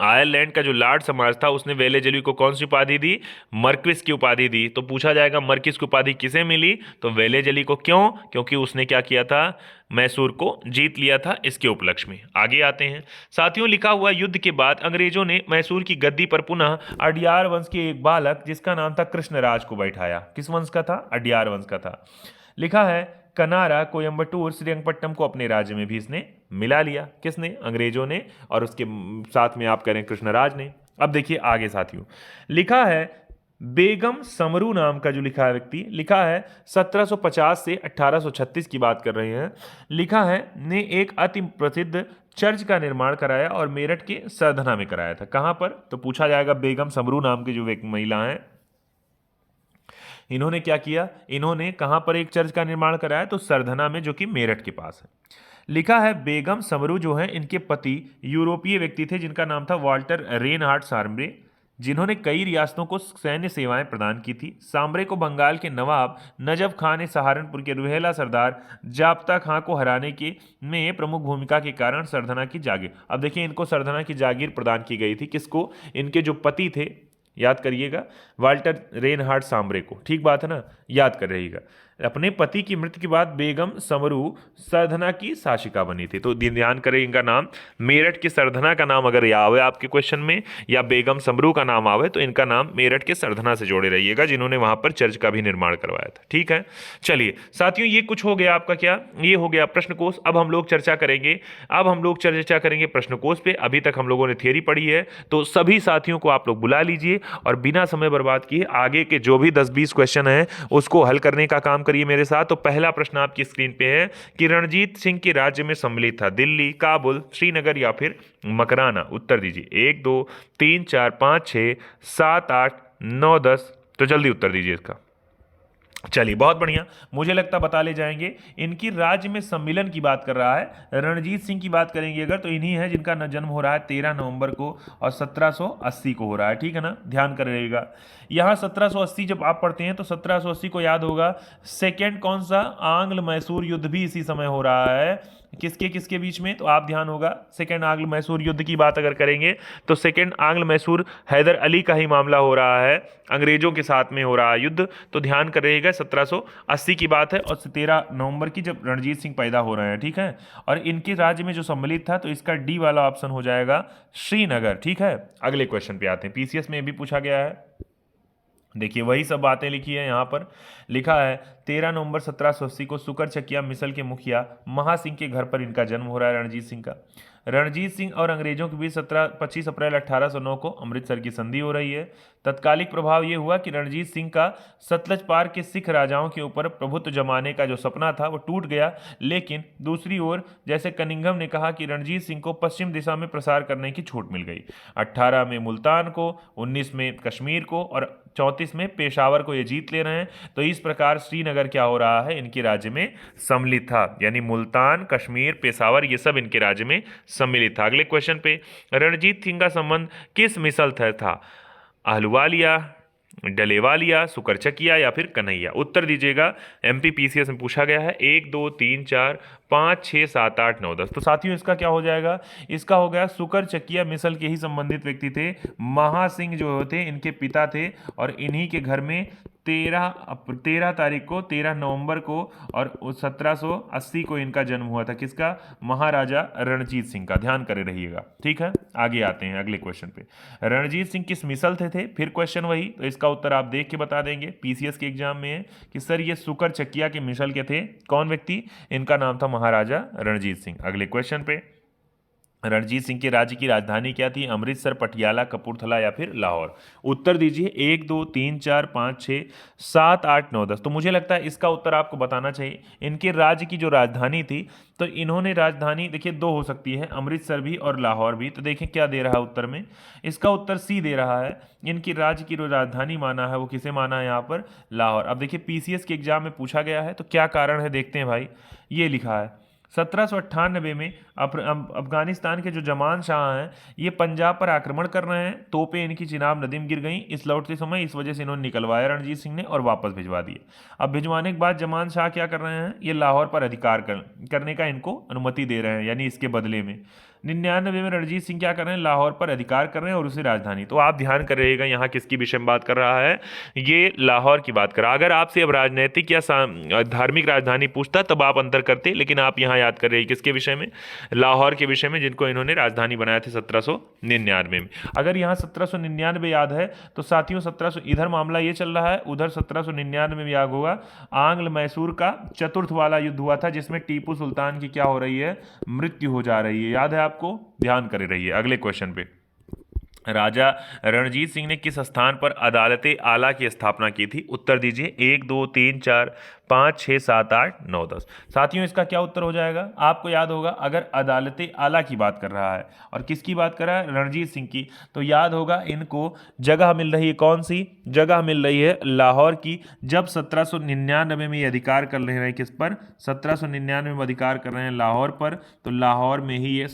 B: आयरलैंड का जो लॉर्ड समाज था उसने वेलेजली को कौन सी उपाधि दी? मर्क्विस की उपाधि दी। तो पूछा जाएगा मर्क्विस की उपाधि किसे मिली? तो वेलेजली को। क्यों? क्योंकि उसने क्या किया था? मैसूर को जीत लिया था इसके उपलक्ष्य में। आगे आते हैं साथियों, लिखा हुआ युद्ध के बाद अंग्रेजों ने मैसूर की गद्दी पर पुनः अडियार वंश के एक बालक जिसका नाम था कृष्णराज को बैठाया। किस वंश का था? अडियार वंश का था। लिखा है कनारा, कोयम्बटूर, श्रीरंगपट्टनम को अपने राज्य में भी इसने मिला लिया। किसने? अंग्रेजों ने, और उसके साथ में आप करें कृष्णराज ने। अब देखिए आगे साथियों, लिखा है बेगम समरू नाम का जो लिखा है व्यक्ति, लिखा है 1750 से 1836 की बात कर रहे हैं, लिखा है ने एक अति प्रसिद्ध चर्च का निर्माण कराया और मेरठ के सरधना में कराया था। कहां पर? तो पूछा जाएगा बेगम समरू नाम की जो एक महिला है, इन्होंने क्या किया? इन्होंने कहां पर एक चर्च का निर्माण कराया? तो सरधना में, जो कि मेरठ के पास है। लिखा है बेगम समरू जो है, इनके पति यूरोपीय व्यक्ति थे जिनका नाम था वाल्टर रेनहार्ड साम्ब्रे, जिन्होंने कई रियासतों को सैन्य सेवाएं प्रदान की थी। साम्ब्रे को बंगाल के नवाब नजफ खान ने सहारनपुर के रुहेला सरदार जाप्ता खां को हराने के में प्रमुख भूमिका के कारण सरधना की जागीर, अब देखिए इनको सरधना की जागीर प्रदान की गई थी। किसको? इनके जो पति थे, याद करिएगा, वाल्टर रेनहार्ड साम्ब्रे को। ठीक बात है ना, याद कर रहिएगा। अपने पति की मृत्यु के बाद बेगम समरू सरधना की शासिका बनी थी। तो ध्यान करें, इनका नाम, मेरठ के सरधना का नाम अगर आवे आपके क्वेश्चन में, या बेगम समरू का नाम आवे, तो इनका नाम मेरठ के सरधना से जोड़े रहिएगा, जिन्होंने वहां पर चर्च का भी निर्माण करवाया था। ठीक है, चलिए साथियों, ये कुछ हो गया आपका, क्या ये हो गया प्रश्नकोश। अब हम लोग चर्चा करेंगे प्रश्नकोश पे। अभी तक हम लोगों ने थियरी पढ़ी है, तो सभी साथियों को आप लोग बुला लीजिए और बिना समय बर्बाद किए आगे के जो भी 10-20 क्वेश्चन हैं उसको हल करने का काम करिए मेरे साथ। तो पहला प्रश्न आपकी स्क्रीन पे है कि रणजीत सिंह के राज्य में सम्मिलित था दिल्ली, काबुल, श्रीनगर या फिर मकराना। उत्तर दीजिए। 1 2 3 4 5 6 7 8 9 10। तो जल्दी उत्तर दीजिए इसका। चलिए, बहुत बढ़िया, मुझे लगता बता ले जाएंगे। इनकी राज्य में सम्मिलन की बात कर रहा है। रणजीत सिंह की बात करेंगे अगर, तो इन्हीं है जिनका जन्म हो रहा है 13 नवंबर को और 1780 को हो रहा है। ठीक है ना, ध्यान कर रहिएगा। यहाँ 1780 जब आप पढ़ते हैं तो 1780 को याद होगा सेकेंड कौन सा? आंग्ल मैसूर युद्ध भी इसी समय हो रहा है। किसके किसके बीच में? तो आप ध्यान होगा, सेकेंड आंग्ल मैसूर युद्ध की बात अगर करेंगे तो सेकेंड आंग्ल मैसूर हैदर अली का ही मामला हो रहा है, अंग्रेजों के साथ में हो रहा है युद्ध। तो ध्यान कर रहिएगा, 1780 की बात है और 13 नवंबर की जब रणजीत सिंह पैदा हो रहे हैं। ठीक है, और इनके राज्य में जो सम्मिलित था, तो इसका डी वाला ऑप्शन हो जाएगा श्रीनगर। ठीक है, अगले क्वेश्चन पे आते हैं। पीसीएस में भी पूछा गया है, देखिए वही सब बातें लिखी है यहाँ पर। लिखा है 13 नवंबर 1780 को सुकर चकिया मिसल के मुखिया महासिंह के घर पर इनका जन्म हो रहा है, रणजीत सिंह का। रणजीत सिंह और अंग्रेजों के बीच 25 अप्रैल 1809 को अमृतसर की संधि हो रही है। तत्कालिक प्रभाव ये हुआ कि रणजीत सिंह का सतलज पार के सिख राजाओं के ऊपर प्रभुत्व जमाने का जो सपना था वो टूट गया। लेकिन दूसरी ओर, जैसे कनिंघम ने कहा कि रणजीत सिंह को पश्चिम दिशा में प्रसार करने की छूट मिल गई। 18 में मुल्तान को, 19 में कश्मीर को और 34 में पेशावर को ये जीत ले रहे हैं। तो इस प्रकार श्रीनगर क्या हो रहा है? इनके राज्य में सम्मिलित था, यानी मुल्तान, कश्मीर, पेशावर ये सब इनके राज्य में सम्मिलित था। अगले क्वेश्चन पे, रणजीत सिंह का संबंध किस मिसल से था? अहलुवालिया, डलेवालिया, सुकरचकिया या फिर कन्हैया? उत्तर दीजिएगा। एमपी पीसीएस में पूछा गया है। 1 2 3 4 5 6 7 8 9 10। तो साथियों इसका क्या हो जाएगा? इसका हो गया सुकरचकिया मिसल के ही संबंधित व्यक्ति थे महासिंह जो होते इनके पिता थे, और इन्हीं के घर में 13 तारीख को, 13 नवंबर को और 1780 को इनका जन्म हुआ था। किसका? महाराजा रणजीत सिंह का। ध्यान करे रहिएगा। ठीक है, आगे आते हैं अगले क्वेश्चन पे। रणजीत सिंह किस मिसल थे? फिर क्वेश्चन वही, तो इसका उत्तर आप देख के बता देंगे। पीसीएस के एग्जाम में है कि सर ये सुकर चकिया के मिसल के थे। कौन व्यक्ति? इनका नाम था महाराजा रणजीत सिंह। अगले क्वेश्चन पे रणजीत सिंह के राज्य की राजधानी क्या थी? अमृतसर, पटियाला, कपूरथला या फिर लाहौर? उत्तर दीजिए। 1 2 3 4 5 6 7 8 9 10। तो मुझे लगता है इसका उत्तर आपको बताना चाहिए। इनके राज्य की जो राजधानी थी, तो इन्होंने राजधानी देखिए दो हो सकती है, अमृतसर भी और लाहौर भी। तो देखें क्या दे रहा है उत्तर में, इसका उत्तर सी दे रहा है। इनकी राज्य की जो राजधानी माना है वो किसे माना है यहाँ पर? लाहौर। अब देखिए पीसीएस के एग्जाम में पूछा गया है, तो क्या कारण है देखते हैं भाई। ये लिखा है 1798 में अफगानिस्तान के जो जमान शाह हैं, ये पंजाब पर आक्रमण कर रहे हैं। तोपें इनकी चिनाब नदी में गिर गई इस लौटते समय, इस वजह से इन्होंने निकलवाया रणजीत सिंह ने और वापस भिजवा दिए। अब भिजवाने के बाद जमान शाह क्या कर रहे हैं? ये लाहौर पर अधिकार करने का इनको अनुमति दे रहे हैं, यानी इसके बदले में 99 में रणजीत सिंह क्या कर रहे हैं? लाहौर पर अधिकार कर रहे हैं और उसे राजधानी। तो आप ध्यान करिएगा यहाँ किसकी विषय में बात कर रहा है, ये लाहौर की बात कर रहा है। अगर आपसे अब राजनीतिक या धार्मिक राजधानी पूछता तब आप अंतर करते, लेकिन आप यहाँ याद कर रहे हैं किसके विषय में? लाहौर के विषय में, जिनको इन्होंने राजधानी बनाया था 1799 में। अगर यहाँ 1799 याद है तो साथियों 1700 इधर मामला ये चल रहा है, उधर 1799 में याद होगा आंग्ल मैसूर का चतुर्थ वाला युद्ध हुआ था, जिसमें टीपू सुल्तान की क्या हो रही है? मृत्यु हो जा रही है। याद है आपको? ध्यान करे रहिए अगले क्वेश्चन पे। राजा रणजीत सिंह ने किस स्थान पर अदालते आला की स्थापना की थी? उत्तर दीजिए। 1 2 3 4 5 6 7 8 9 10। साथियों इसका क्या उत्तर हो जाएगा? आपको याद होगा, अगर अदालते आला की बात कर रहा है और किसकी बात कर रहा है? रणजीत सिंह की, तो याद होगा इनको जगह मिल रही है। कौन सी जगह मिल रही है? लाहौर की। जब 1799 में ये अधिकार कर रहे हैं किस पर? 1799 में अधिकार कर रहे हैं लाहौर पर, तो लाहौर में ही ये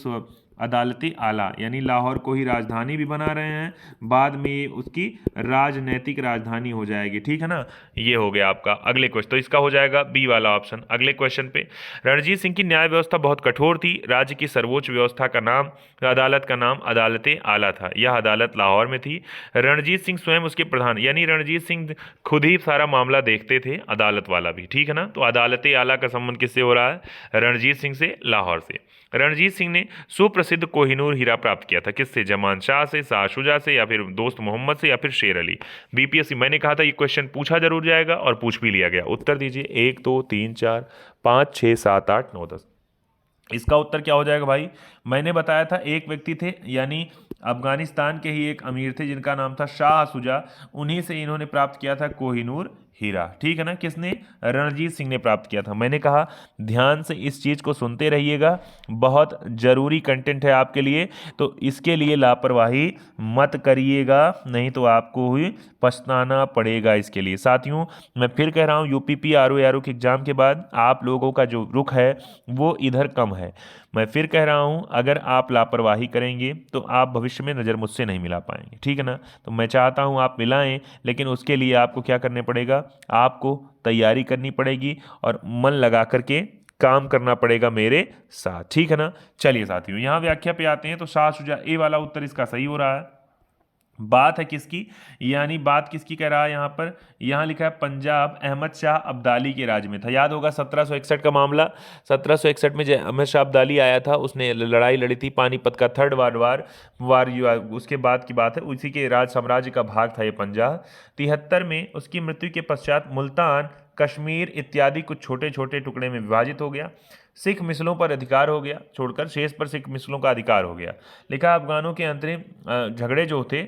B: अदालती आला यानी लाहौर को ही राजधानी भी बना रहे हैं, बाद में ये उसकी राजनैतिक राजधानी हो जाएगी। ठीक है ना? ये हो गया आपका अगले क्वेश्चन। तो इसका हो जाएगा बी वाला ऑप्शन। अगले क्वेश्चन पे, रणजीत सिंह की न्याय व्यवस्था बहुत कठोर थी। राज्य की सर्वोच्च व्यवस्था का नाम, अदालत का नाम अदालते आला था। यह अदालत लाहौर में थी। रणजीत सिंह स्वयं उसके प्रधान, यानी रणजीत सिंह खुद ही सारा मामला देखते थे, अदालत वाला भी। ठीक है ना? तो अदालते आला का संबंध किससे हो रहा है? रणजीत सिंह से, लाहौर से। रणजीत सिंह ने सुप्रसिद्ध कोहिनूर हीरा प्राप्त किया था। किससे? जमान शाह से, शाह शुजा से, या फिर दोस्त मोहम्मद से, या फिर शेर अली। बीपीएससी, मैंने कहा था ये क्वेश्चन पूछा जरूर जाएगा और पूछ भी लिया गया। उत्तर दीजिए। 1 2 3 4 5 6 7 8 9 10। इसका उत्तर क्या हो जाएगा भाई? मैंने बताया था एक व्यक्ति थे, यानी अफगानिस्तान के ही एक अमीर थे जिनका नाम था शाह शुजा, उन्हीं से इन्होंने प्राप्त किया था कोहिनूर हीरा। ठीक है ना? किसने? रणजीत सिंह ने प्राप्त किया था। मैंने कहा ध्यान से इस चीज़ को सुनते रहिएगा, बहुत जरूरी कंटेंट है आपके लिए, तो इसके लिए लापरवाही मत करिएगा, नहीं तो आपको ही पछताना पड़ेगा इसके लिए। साथियों मैं फिर कह रहा हूँ, यूपीपी आरओ के एग्जाम के बाद आप लोगों का जो रुख है वो इधर कम है। मैं फिर कह रहा हूँ, अगर आप लापरवाही करेंगे तो आप भविष्य में नज़र मुझसे नहीं मिला पाएंगे। ठीक है ना? तो मैं चाहता हूँ आप मिलाएं, लेकिन उसके लिए आपको क्या करने पड़ेगा? आपको तैयारी करनी पड़ेगी और मन लगा करके काम करना पड़ेगा मेरे साथ। ठीक है ना? चलिए साथियों यहाँ व्याख्या पे आते हैं। तो शाह शुजा, ए वाला उत्तर इसका सही हो रहा है। बात है किसकी? यानी बात किसकी कह रहा है यहाँ पर? यहाँ लिखा है पंजाब अहमद शाह अब्दाली के राज में था। याद होगा 1761 का मामला। 1761 में जब अहमद शाह अब्दाली आया था, उसने लड़ाई लड़ी थी पानीपत का थर्ड वार। उसके बाद की बात है, उसी के राज साम्राज्य का भाग था ये पंजाब। 73 में उसकी मृत्यु के पश्चात मुल्तान, कश्मीर इत्यादि कुछ छोटे छोटे टुकड़े में विभाजित हो गया। सिख मिसलों पर अधिकार हो गया, छोड़कर शेष पर सिख मिसलों का अधिकार हो गया। लिखा अफगानों के अंतरिम झगड़े जो थे,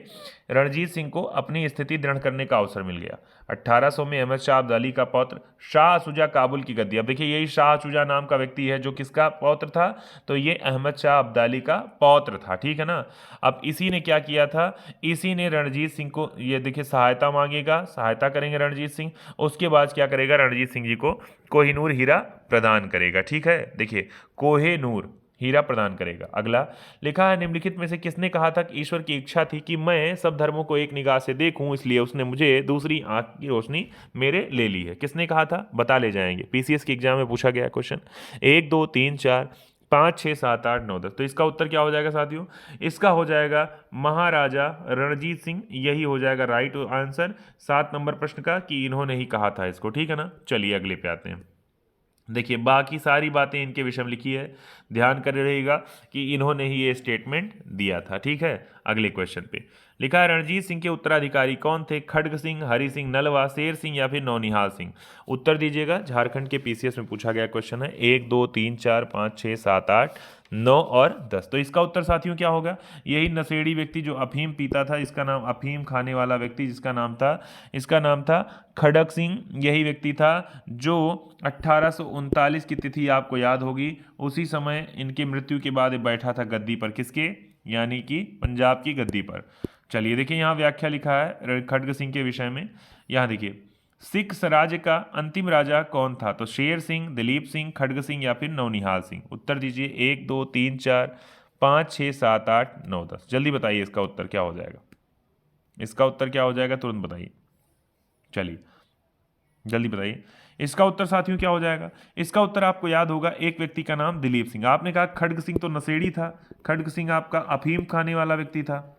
B: रणजीत सिंह को अपनी स्थिति दृढ़ करने का अवसर मिल गया। 1800 में अहमद शाह अब्दाली का पौत्र शाह शुजा काबुल की गद्दी। अब देखिए यही शाह शुजा नाम का व्यक्ति है जो किसका पौत्र था? तो ये अहमद शाह अब्दाली का पौत्र था। ठीक है ना? अब इसी ने क्या किया था? इसी ने रणजीत सिंह को, ये देखिए सहायता मांगेगा, सहायता करेंगे रणजीत सिंह। उसके बाद क्या करेगा? रणजीत सिंह जी को कोहिनूर हीरा प्रदान करेगा। ठीक है? देखिए कोहिनूर हीरा प्रदान करेगा। अगला लिखा है, निम्नलिखित में से किसने कहा था कि ईश्वर की इच्छा थी कि मैं सब धर्मों को एक निगाह से देखूं, इसलिए उसने मुझे दूसरी आंख की रोशनी मेरे ले ली है? किसने कहा था? बता ले जाएंगे, पीसीएस के एग्जाम में पूछा गया क्वेश्चन। 1 2 3 4 5 6 7 8 9 10। तो इसका उत्तर क्या हो जाएगा साथियों? इसका हो जाएगा महाराजा रणजीत सिंह। यही हो जाएगा राइट आंसर 7 नंबर प्रश्न का, कि इन्होंने ही कहा था इसको। ठीक है ना? चलिए अगले पे आते हैं। देखिए बाकी सारी बातें इनके विषय में लिखी है, ध्यान कर रहिएगा कि इन्होंने ही ये स्टेटमेंट दिया था। ठीक है? अगले क्वेश्चन पे लिखा है, रणजीत सिंह के उत्तराधिकारी कौन थे? खड़ग सिंह, हरि सिंह नलवा, शेर सिंह या फिर नौनिहाल सिंह? उत्तर दीजिएगा। झारखंड के पीसीएस में पूछा गया क्वेश्चन है। 1 2 3 4 5 6 7 8 9 और 10। तो इसका उत्तर साथियों क्या होगा? यही नशेड़ी व्यक्ति जो अफीम पीता था, इसका नाम अफीम खाने वाला व्यक्ति इसका नाम था खड़क सिंह। यही व्यक्ति था जो 1839 की तिथि आपको याद होगी, उसी समय इनकी मृत्यु के बाद ये बैठा था गद्दी पर, किसके? यानी कि पंजाब की गद्दी पर। चलिए देखिए यहाँ व्याख्या लिखा है खड़ग सिंह के विषय में। यहाँ देखिए, सिख राज्य का अंतिम राजा कौन था? तो शेर सिंह, दिलीप सिंह, खड़ग सिंह या फिर नौनिहाल सिंह। उत्तर दीजिए 1 2 3 4 5 6 7 8 9 10। जल्दी बताइए इसका उत्तर क्या हो जाएगा? इसका उत्तर क्या हो जाएगा? तुरंत बताइए, चलिए जल्दी बताइए। इसका उत्तर साथियों क्या हो जाएगा? इसका उत्तर आपको याद होगा, एक व्यक्ति का नाम दिलीप सिंह। आपने कहा खड़ग सिंह तो नशेड़ी था, खड़ग सिंह आपका अफीम खाने वाला व्यक्ति था,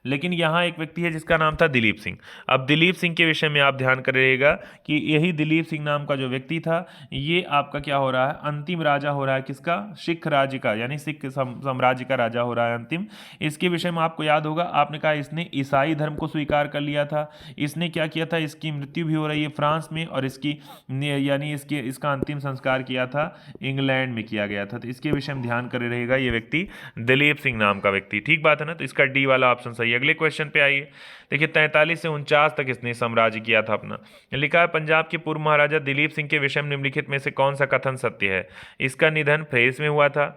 B: लेकिन यहाँ एक व्यक्ति है जिसका नाम था दिलीप सिंह। अब दिलीप सिंह के विषय में आप ध्यान करिएगा कि यही दिलीप सिंह नाम का जो व्यक्ति था, ये आपका क्या हो रहा है? अंतिम राजा हो रहा है, किसका? सिख राज्य का, यानी सिख साम्राज्य का राजा हो रहा है अंतिम। इसके विषय में आपको याद होगा, आपने कहा इसने ईसाई धर्म को स्वीकार कर लिया था। इसने क्या किया था? इसकी मृत्यु भी हो रही है फ्रांस में, और इसका अंतिम संस्कार किया था इंग्लैंड में किया गया था। तो इसके विषय में ध्यान करे रहेगा ये व्यक्ति दिलीप सिंह नाम का व्यक्ति। ठीक बात है ना? तो इसका डी वाला ऑप्शन सही है। अगले क्वेश्चन पे आइए। देखिए 43 से 49 तक इसने साम्राज्य किया था अपना। लिखा है पंजाब के पूर्व महाराजा दिलीप सिंह के विषय में निम्नलिखित में से कौन सा कथन सत्य है? इसका निधन फ्रेस में हुआ था,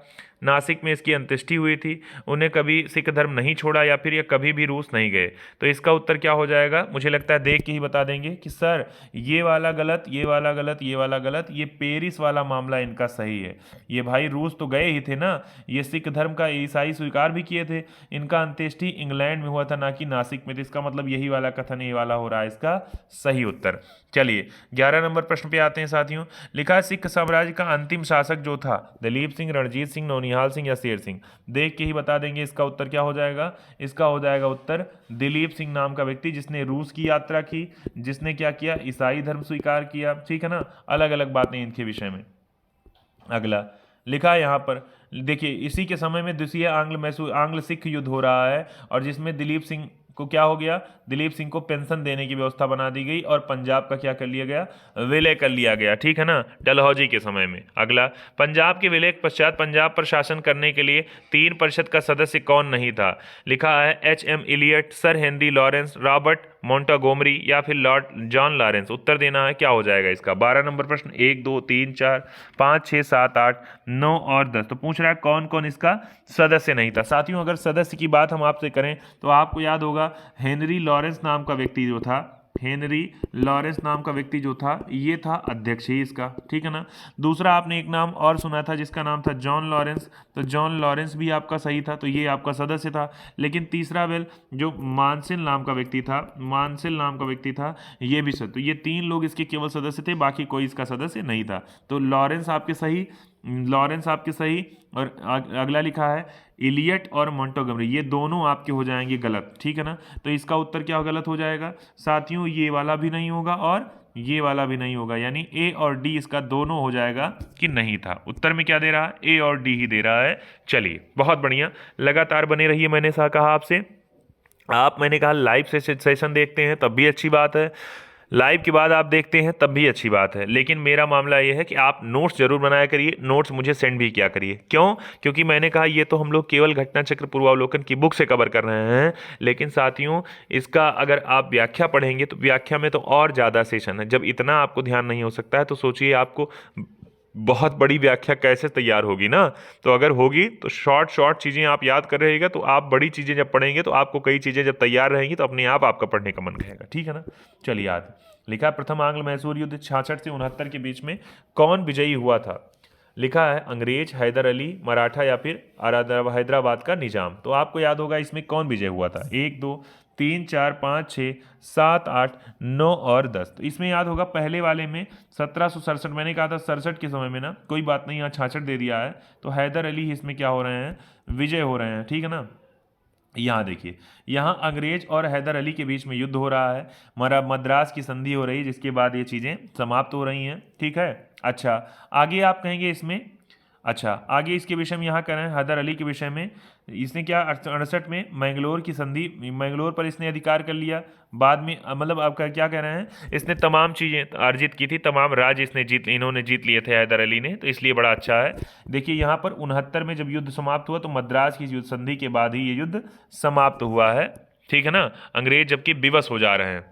B: नासिक में इसकी अंत्येष्टि हुई थी, उन्हें कभी सिख धर्म नहीं छोड़ा, या फिर ये कभी भी रूस नहीं गए। तो इसका उत्तर क्या हो जाएगा? मुझे लगता है देख के ही बता देंगे कि सर ये वाला गलत, ये वाला गलत, ये वाला गलत, ये पेरिस वाला मामला इनका सही है। ये भाई रूस तो गए ही थे ना, ये सिख धर्म का ईसाई स्वीकार भी किए थे। इनका अंत्येष्टि इंग्लैंड में हुआ था, ना कि नासिक में। तो इसका मतलब यही वाला कथन ये वाला हो रहा है इसका सही उत्तर। चलिए 11 नंबर प्रश्न पे आते हैं साथियों। लिखा है सिख साम्राज्य का अंतिम शासक जो था, दिलीप सिंह, रणजीत सिंह, नौनिहाल सिंह या शेर सिंह। देख के ही बता देंगे इसका उत्तर क्या हो जाएगा। इसका हो जाएगा उत्तर दिलीप सिंह नाम का व्यक्ति, जिसने रूस की यात्रा की, जिसने क्या किया? ईसाई धर्म स्वीकार किया। ठीक है ना? अलग अलग बातें इनके विषय में। अगला लिखा है यहाँ पर, देखिए इसी के समय में द्वितीय आंग्ल सिख युद्ध हो रहा है, और जिसमें दिलीप सिंह को क्या हो गया? दिलीप सिंह को पेंशन देने की व्यवस्था बना दी गई, और पंजाब का क्या कर लिया गया? विलय कर लिया गया। ठीक है ना? डलहौजी के समय में। अगला, पंजाब के विलय के पश्चात पंजाब पर शासन करने के लिए 3% का सदस्य कौन नहीं था? लिखा है HM Elliot, sir Henry Lawrence, Robert Montgomery या फिर लॉर्ड जॉन लॉरेंस। उत्तर देना है, क्या हो जाएगा इसका? 12 नंबर प्रश्न। 1 2 3 4 5 6 7 8 9 और 10। तो पूछ रहा है कौन कौन इसका सदस्य नहीं था। साथियों अगर सदस्य की बात हम आपसे करें तो आपको याद होगा हेनरी लॉरेंस नाम का व्यक्ति जो था, हेनरी लॉरेंस नाम का व्यक्ति जो था, ये था अध्यक्ष ही इसका। ठीक है ना? दूसरा आपने एक नाम और सुना था जिसका नाम था जॉन लॉरेंस। तो जॉन लॉरेंस भी आपका सही था, तो ये आपका सदस्य था। लेकिन तीसरा वेल जो मानसिल नाम का व्यक्ति था, ये भी सर। तो ये 3 लोग इसके केवल सदस्य थे, बाकी कोई इसका सदस्य नहीं था। तो लॉरेंस आपके सही। और अगला लिखा है इलियट और मोंटोगमरी, ये दोनों आपके हो जाएंगे गलत। ठीक है ना? तो इसका उत्तर क्या गलत हो जाएगा साथियों? ये वाला भी नहीं होगा और ये वाला भी नहीं होगा, यानी ए और डी इसका दोनों हो जाएगा कि नहीं था। उत्तर में क्या दे रहा है? ए और डी ही दे रहा है। चलिए बहुत बढ़िया, लगातार बने रहिए। मैंने कहा आपसे, मैंने कहा लाइव सेशन देखते हैं तब भी अच्छी बात है, लाइव के बाद आप देखते हैं तब भी अच्छी बात है, लेकिन मेरा मामला ये है कि आप नोट्स जरूर बनाया करिए, नोट्स मुझे सेंड भी किया करिए। क्यों? क्योंकि मैंने कहा ये तो हम लोग केवल घटना चक्र पूर्वावलोकन की बुक से कवर कर रहे हैं, लेकिन साथियों इसका अगर आप व्याख्या पढ़ेंगे तो व्याख्या में तो और ज़्यादा सेशन है। जब इतना आपको ध्यान नहीं हो सकता है तो सोचिए आपको बहुत बड़ी व्याख्या कैसे तैयार होगी ना। तो अगर होगी तो शॉर्ट चीज़ें आप याद कर रहिएगा, तो आप बड़ी चीज़ें जब पढ़ेंगे तो आपको कई चीज़ें जब तैयार रहेंगी तो अपने आप आपका पढ़ने का मन करेगा। ठीक है ना? चलिए याद लिखा, प्रथम आंग्ल मैसूर युद्ध 66 से 69 के बीच में कौन विजयी हुआ था? लिखा है अंग्रेज, हैदर अली, मराठा या फिर हैदराबाद का निजाम। तो आपको याद होगा इसमें कौन विजय हुआ था। 1 2 3 4 5 6 7 8 9 और 10। तो इसमें याद होगा पहले वाले में 1767, मैंने कहा था 67 के समय में ना, कोई बात नहीं यहाँ 66 दे दिया है, तो हैदर अली ही इसमें क्या हो रहे हैं? विजय हो रहे हैं। ठीक है ना? यहाँ देखिए, यहाँ अंग्रेज और हैदर अली के बीच में युद्ध हो रहा है, मद्रास की संधि हो रही है, जिसके बाद ये चीज़ें समाप्त हो रही हैं। ठीक है? अच्छा आगे आप कहेंगे इसमें, अच्छा आगे इसके विषय में यहाँ करें हैदर अली के विषय में, इसने क्या 68 में मैंगलोर की संधि, मैंगलोर पर इसने अधिकार कर लिया। बाद में मतलब आप क्या कह रहे हैं, इसने तमाम चीज़ें अर्जित की थी, तमाम राज्य इन्होंने जीत लिए थे हैदर अली ने, तो इसलिए बड़ा अच्छा है। देखिए यहाँ पर 69 में जब युद्ध समाप्त हुआ तो मद्रास की युद्ध संधि के बाद ही ये युद्ध समाप्त हुआ है, ठीक है ना। अंग्रेज जबकि विवश हो जा रहे हैं।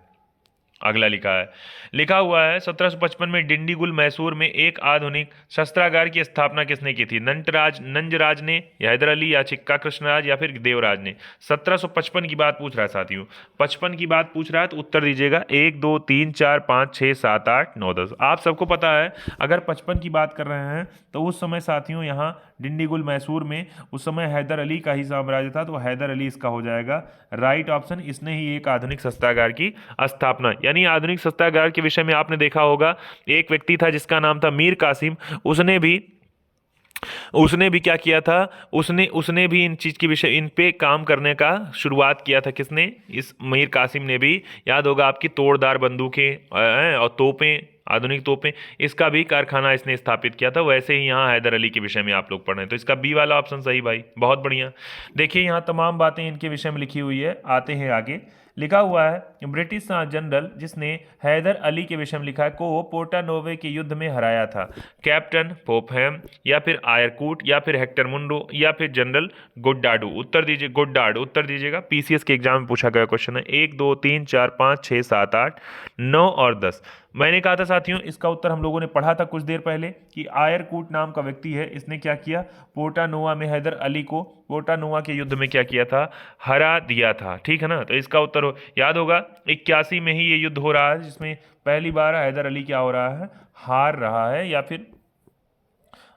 B: अगला लिखा हुआ है 1755 में डिंडीगुल मैसूर में एक आधुनिक शस्त्रागार की स्थापना किसने की थी? नंजराज ने, या हैदर अली, या चिक्का कृष्णराज, या फिर देवराज ने? 1755 की बात पूछ रहा है साथियों, 55 की बात पूछ रहा है, तो उत्तर दीजिएगा 1 2 3 4 5 6 7 8 9 10। आप सबको पता है अगर 55 की बात कर रहे हैं तो उस समय साथियों यहाँ डिंडीगुल मैसूर में उस समय हैदर अली का ही साम्राज्य था, तो हैदर अली इसका हो जाएगा राइट ऑप्शन। इसने ही एक आधुनिक शस्त्रागार की स्थापना, यानी आधुनिक शस्त्रागार के विषय में आपने देखा होगा एक व्यक्ति था जिसका नाम था मीर कासिम, उसने भी क्या किया था, उसने भी इन चीज़ के विषय, इन पे काम करने का शुरुआत किया था। किसने? इस मीर कासिम ने भी। याद होगा आपकी तोड़दार बंदूकें और तोपें, आधुनिक तोपें, इसका भी कारखाना इसने स्थापित किया था। वैसे ही यहाँ हैदर अली के विषय में आप लोग पढ़ रहे हैं, तो इसका बी वाला ऑप्शन सही भाई, बहुत बढ़िया। देखिए यहाँ तमाम बातें इनके विषय में लिखी हुई है। आते हैं आगे, लिखा हुआ है ब्रिटिश जनरल जिसने हैदर अली के विषय में लिखा है को पोर्टानोवे के युद्ध में हराया था? कैप्टन पोपहम, या फिर आयरकूट, या फिर हेक्टर मुंडो, या फिर जनरल गोड्डाडू? उत्तर दीजिए गोड्डाड, उत्तर दीजिएगा। पीसीएस के एग्जाम में पूछा गया क्वेश्चन है। 1 2 3 4 5 6 7 8 9 और 10। मैंने कहा था साथियों इसका उत्तर हम लोगों ने पढ़ा था कुछ देर पहले कि आयरकूट नाम का व्यक्ति है, इसने क्या किया, पोर्टानोवा में हैदर अली को पोर्टानोवा के युद्ध में क्या किया था, हरा दिया था, ठीक है ना। तो इसका उत्तर याद होगा 81 में ही ये युद्ध हो रहा है जिसमें पहली बार हैदर अली क्या हो रहा है, हार रहा है, या फिर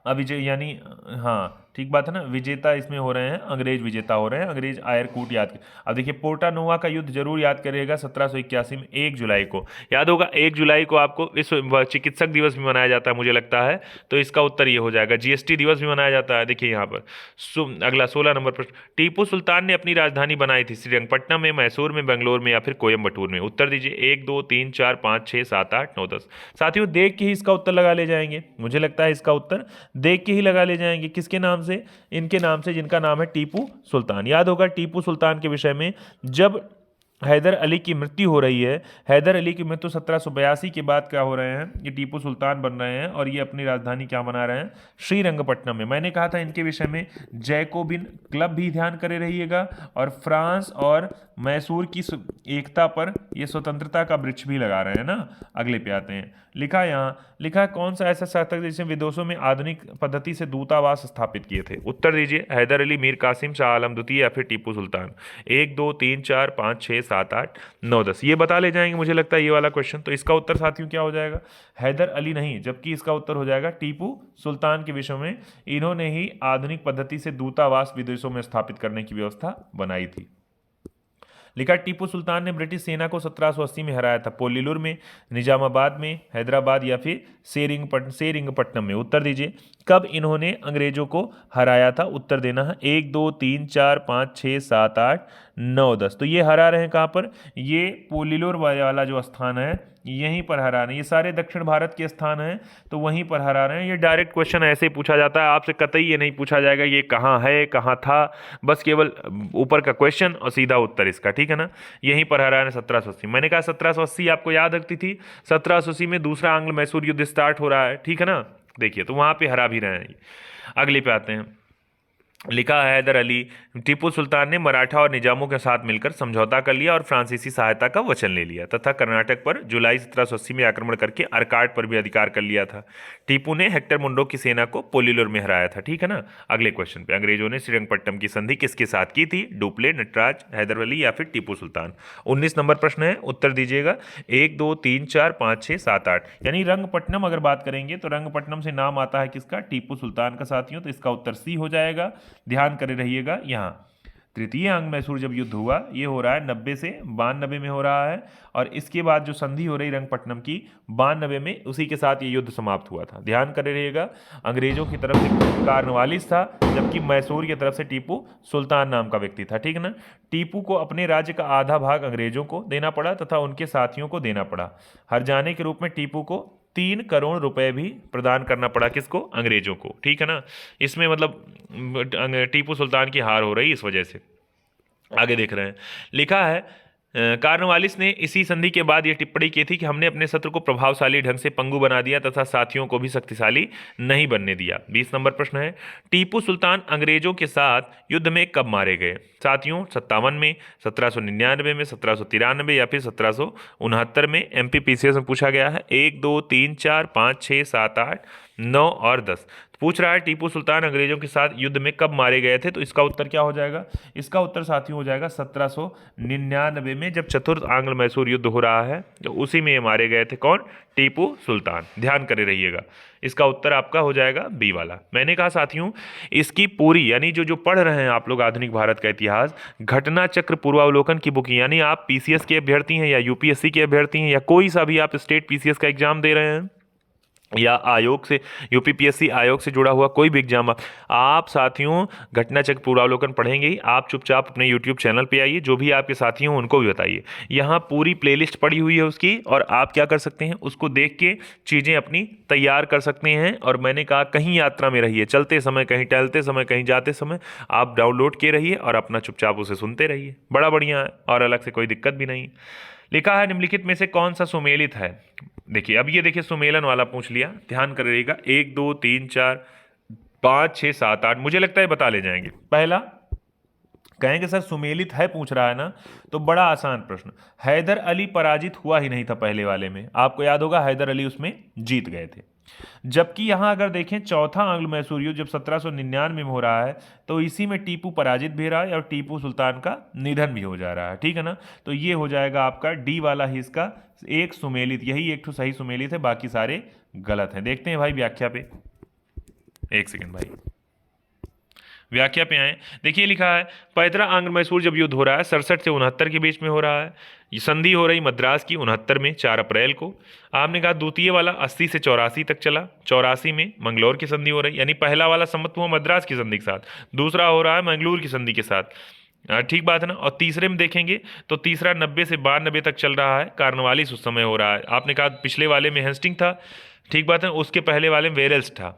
B: अविजय, यानी हाँ ठीक बात है ना, विजेता इसमें हो रहे हैं, अंग्रेज विजेता हो रहे हैं, अंग्रेज आयरकूट याद। अब देखिए पोर्टानोवा का युद्ध जरूर याद करिएगा 1781 में 1 जुलाई को, याद होगा 1 जुलाई को आपको विश्व चिकित्सक दिवस भी मनाया जाता है मुझे लगता है, तो इसका उत्तर ये हो जाएगा। जीएसटी दिवस भी मनाया जाता है। देखिए यहाँ पर अगला 16 नंबर प्रश्न, टीपू सुल्तान ने अपनी राजधानी बनाई थी श्रीरंगपट्टनम में, मैसूर में, बेंगलोर में, या फिर कोयम्बटूर में? उत्तर दीजिए 1 2 3 4 5 6 7 8 9 10। साथियों देख के ही इसका उत्तर लगा ले जाएंगे, मुझे लगता है इसका उत्तर देख के ही लगा ले जाएंगे। किसके नाम से? इनके नाम से, जिनका नाम है टीपू सुल्तान। याद होगा टीपू सुल्तान के विषय में जब हैदर अली की मृत्यु हो रही है, हैदर अली की मृत्यु 1782 के बाद क्या हो रहे हैं, ये टीपू सुल्तान बन रहे हैं और ये अपनी राजधानी क्या बना रहे हैं, श्रीरंगपट्टनम में। मैंने कहा था इनके विषय में जैकोबिन क्लब भी ध्यान करे रहिएगा, और फ्रांस और मैसूर की एकता पर ये स्वतंत्रता का वृक्ष भी लगा रहे हैं ना। अगले पे आते हैं, लिखा है कौन सा ऐसा शासक जिसने विदेशों में आधुनिक पद्धति से दूतावास स्थापित किए थे? उत्तर दीजिए हैदर अली, मीर कासिम, शाह आलम द्वितीय, या फिर टीपू सुल्तान? 1 2 3 4 5 6 7 8 9 10 ये बता ले जाएंगे मुझे लगता है ये वाला क्वेश्चन। तो इसका उत्तर साथियों क्या हो जाएगा, हैदर अली नहीं, जबकि इसका उत्तर हो जाएगा टीपू सुल्तान के विषय में। इन्होंने ही आधुनिक पद्धति से दूतावास विदेशों में स्थापित करने की व्यवस्था बनाई थी। लिखा टीपू सुल्तान ने ब्रिटिश सेना को 1780 में हराया था? पोलीलुर में, निजामाबाद में, हैदराबाद, या फिर सेरिंगपट्टनम में? उत्तर दीजिए कब इन्होंने अंग्रेजों को हराया था? उत्तर देना है 1 2 3 4 5 6 7 8 9 10। तो ये हरा रहे हैं कहाँ पर, ये पोलीलुर वाला जो स्थान है यहीं पर हरा रहे हैं। ये सारे दक्षिण भारत के स्थान हैं तो वहीं पर हरा रहे हैं। ये डायरेक्ट क्वेश्चन ऐसे ही पूछा जाता है आपसे, कतई ये नहीं पूछा जाएगा ये कहाँ है कहाँ था, बस केवल ऊपर का क्वेश्चन और सीधा उत्तर इसका, ठीक है ना। यहीं पर हरा है 1780। मैंने कहा 1780 आपको याद रखती थी, 1780 में दूसरा आंग्ल मैसूर युद्ध स्टार्ट हो रहा है, ठीक है ना। देखिए तो वहाँ पे हरा भी रहे हैं। अगले पे आते हैं, लिखा है हैदर अली, टीपू सुल्तान ने मराठा और निजामों के साथ मिलकर समझौता कर लिया और फ्रांसीसी सहायता का वचन ले लिया तथा कर्नाटक पर जुलाई 1780 में आक्रमण करके अरकाट पर भी अधिकार कर लिया था। टीपू ने हेक्टर मुंडो की सेना को पोलीलुर में हराया था, ठीक है ना। अगले क्वेश्चन पे, अंग्रेजों ने श्रीरंगपट्टनम की संधि किसके साथ की थी? डुप्ले, नटराज, हैदर अली, या फिर टीपू सुल्तान? 19 नंबर प्रश्न है, उत्तर दीजिएगा 1 2 3 4 5 6 7 8। यानी रंगपट्टनम अगर बात करेंगे तो रंगपट्टनम से नाम आता है किसका, टीपू सुल्तान का साथियों। तो इसका उत्तर सी हो जाएगा, ध्यान करे रहिएगा। यहाँ तृतीय आंग्ल मैसूर जब युद्ध हुआ, ये हो रहा है 90 से 92 में हो रहा है, और इसके बाद जो संधि हो रही रंगपट्टनम की 92 में, उसी के साथ ये युद्ध समाप्त हुआ था। ध्यान करे रहिएगा, अंग्रेजों की तरफ से कार्नवालिस था जबकि मैसूर की तरफ से टीपू सुल्तान नाम का व्यक्ति था, ठीक है ना। टीपू को अपने राज्य का आधा भाग अंग्रेजों को देना पड़ा तथा उनके साथियों को देना पड़ा। हर जाने के रूप में टीपू को 3 करोड़ रुपए भी प्रदान करना पड़ा किसको? अंग्रेजों को। ठीक है ना, इसमें मतलब टीपू सुल्तान की हार हो रही इस वजह से। आगे देख रहे हैं, लिखा है कार्नवालिस ने इसी संधि के बाद यह टिप्पणी की थी कि हमने अपने शत्रु को प्रभावशाली ढंग से पंगु बना दिया तथा साथियों को भी शक्तिशाली नहीं बनने दिया। 20 नंबर प्रश्न है, टीपू सुल्तान अंग्रेजों के साथ युद्ध में कब मारे गए? साथियों 57 में, 1799 में, 1793 या फिर 1769 में। MPPCS में पूछा गया है। 1 2 3 4 5 6 7 8 9 और 10 पूछ रहा है टीपू सुल्तान अंग्रेजों के साथ युद्ध में कब मारे गए थे? तो इसका उत्तर क्या हो जाएगा? इसका उत्तर साथियों हो जाएगा 1799 में, जब चतुर्थ आंग्ल मैसूर युद्ध हो रहा है तो उसी में ये मारे गए थे। कौन? टीपू सुल्तान। ध्यान करे रहिएगा, इसका उत्तर आपका हो जाएगा बी वाला। मैंने कहा साथियों इसकी पूरी यानी जो पढ़ रहे हैं आप लोग आधुनिक भारत का इतिहास, घटना चक्र पूर्वावलोकन की बुक, यानी आप PCS के अभ्यर्थी हैं या UPSC के अभ्यर्थी हैं या कोई सा भी आप स्टेट PCS का एग्जाम दे रहे हैं या आयोग से UPPSC आयोग से जुड़ा हुआ कोई भी एग्जाम, आप साथियों घटना चक्र पूर्वावलोकन पढ़ेंगे ही। आप चुपचाप अपने YouTube चैनल पे आइए, जो भी आपके साथी हों उनको भी बताइए। यहाँ पूरी प्लेलिस्ट पड़ी हुई है उसकी, और आप क्या कर सकते हैं, उसको देख के चीज़ें अपनी तैयार कर सकते हैं। और मैंने कहा कहीं यात्रा में रहिए, चलते समय, कहीं टहलते समय, कहीं जाते समय आप डाउनलोड किए रहिए और अपना चुपचाप उसे सुनते रहिए। बड़ा बढ़िया है और अलग से कोई दिक्कत भी नहीं। लिखा है निम्नलिखित में से कौन सा सुमेलित है? देखिए अब ये देखिए सुमेलन वाला पूछ लिया, ध्यान करिएगा। 1 2 3 4 5 6 7 8 मुझे लगता है बता ले जाएंगे। पहला कहेंगे सर सुमेलित है पूछ रहा है ना, तो बड़ा आसान प्रश्न, हैदर अली पराजित हुआ ही नहीं था पहले वाले में। आपको याद होगा हैदर अली उसमें जीत गए थे। जबकि यहां अगर देखें चौथा आंग्ल मैसूर युद्ध जब 1799 में हो रहा है तो इसी में टीपू पराजित भी रहा है और टीपू सुल्तान का निधन भी हो जा रहा है। ठीक है ना, तो ये हो जाएगा आपका डी वाला ही इसका एक सुमेलित, यही एक तो सही सुमेलित है, बाकी सारे गलत हैं। देखते हैं भाई व्याख्या पे, एक सेकेंड भाई, व्याख्या पे आए। देखिए लिखा है पैतरा आंग्ल मैसूर जब युद्ध हो रहा है 67 से 69 के बीच में हो रहा है। ये संधि हो रही मद्रास की 69 में 4 अप्रैल को। आपने कहा द्वितीय वाला 80 से 84 तक चला, 84 में मंगलौर की संधि हो रही, यानी पहला वाला सम्मत हुआ मद्रास की संधि के साथ, दूसरा हो रहा है मंगलूर की संधि के साथ। ठीक बात है ना। और तीसरे में देखेंगे तो तीसरा 90 से 92 तक चल रहा है, कार्नवालिस उस समय हो रहा है। आपने कहा पिछले वाले में हेस्टिंग था, ठीक बात है, उसके पहले वाले में वेरेल्स था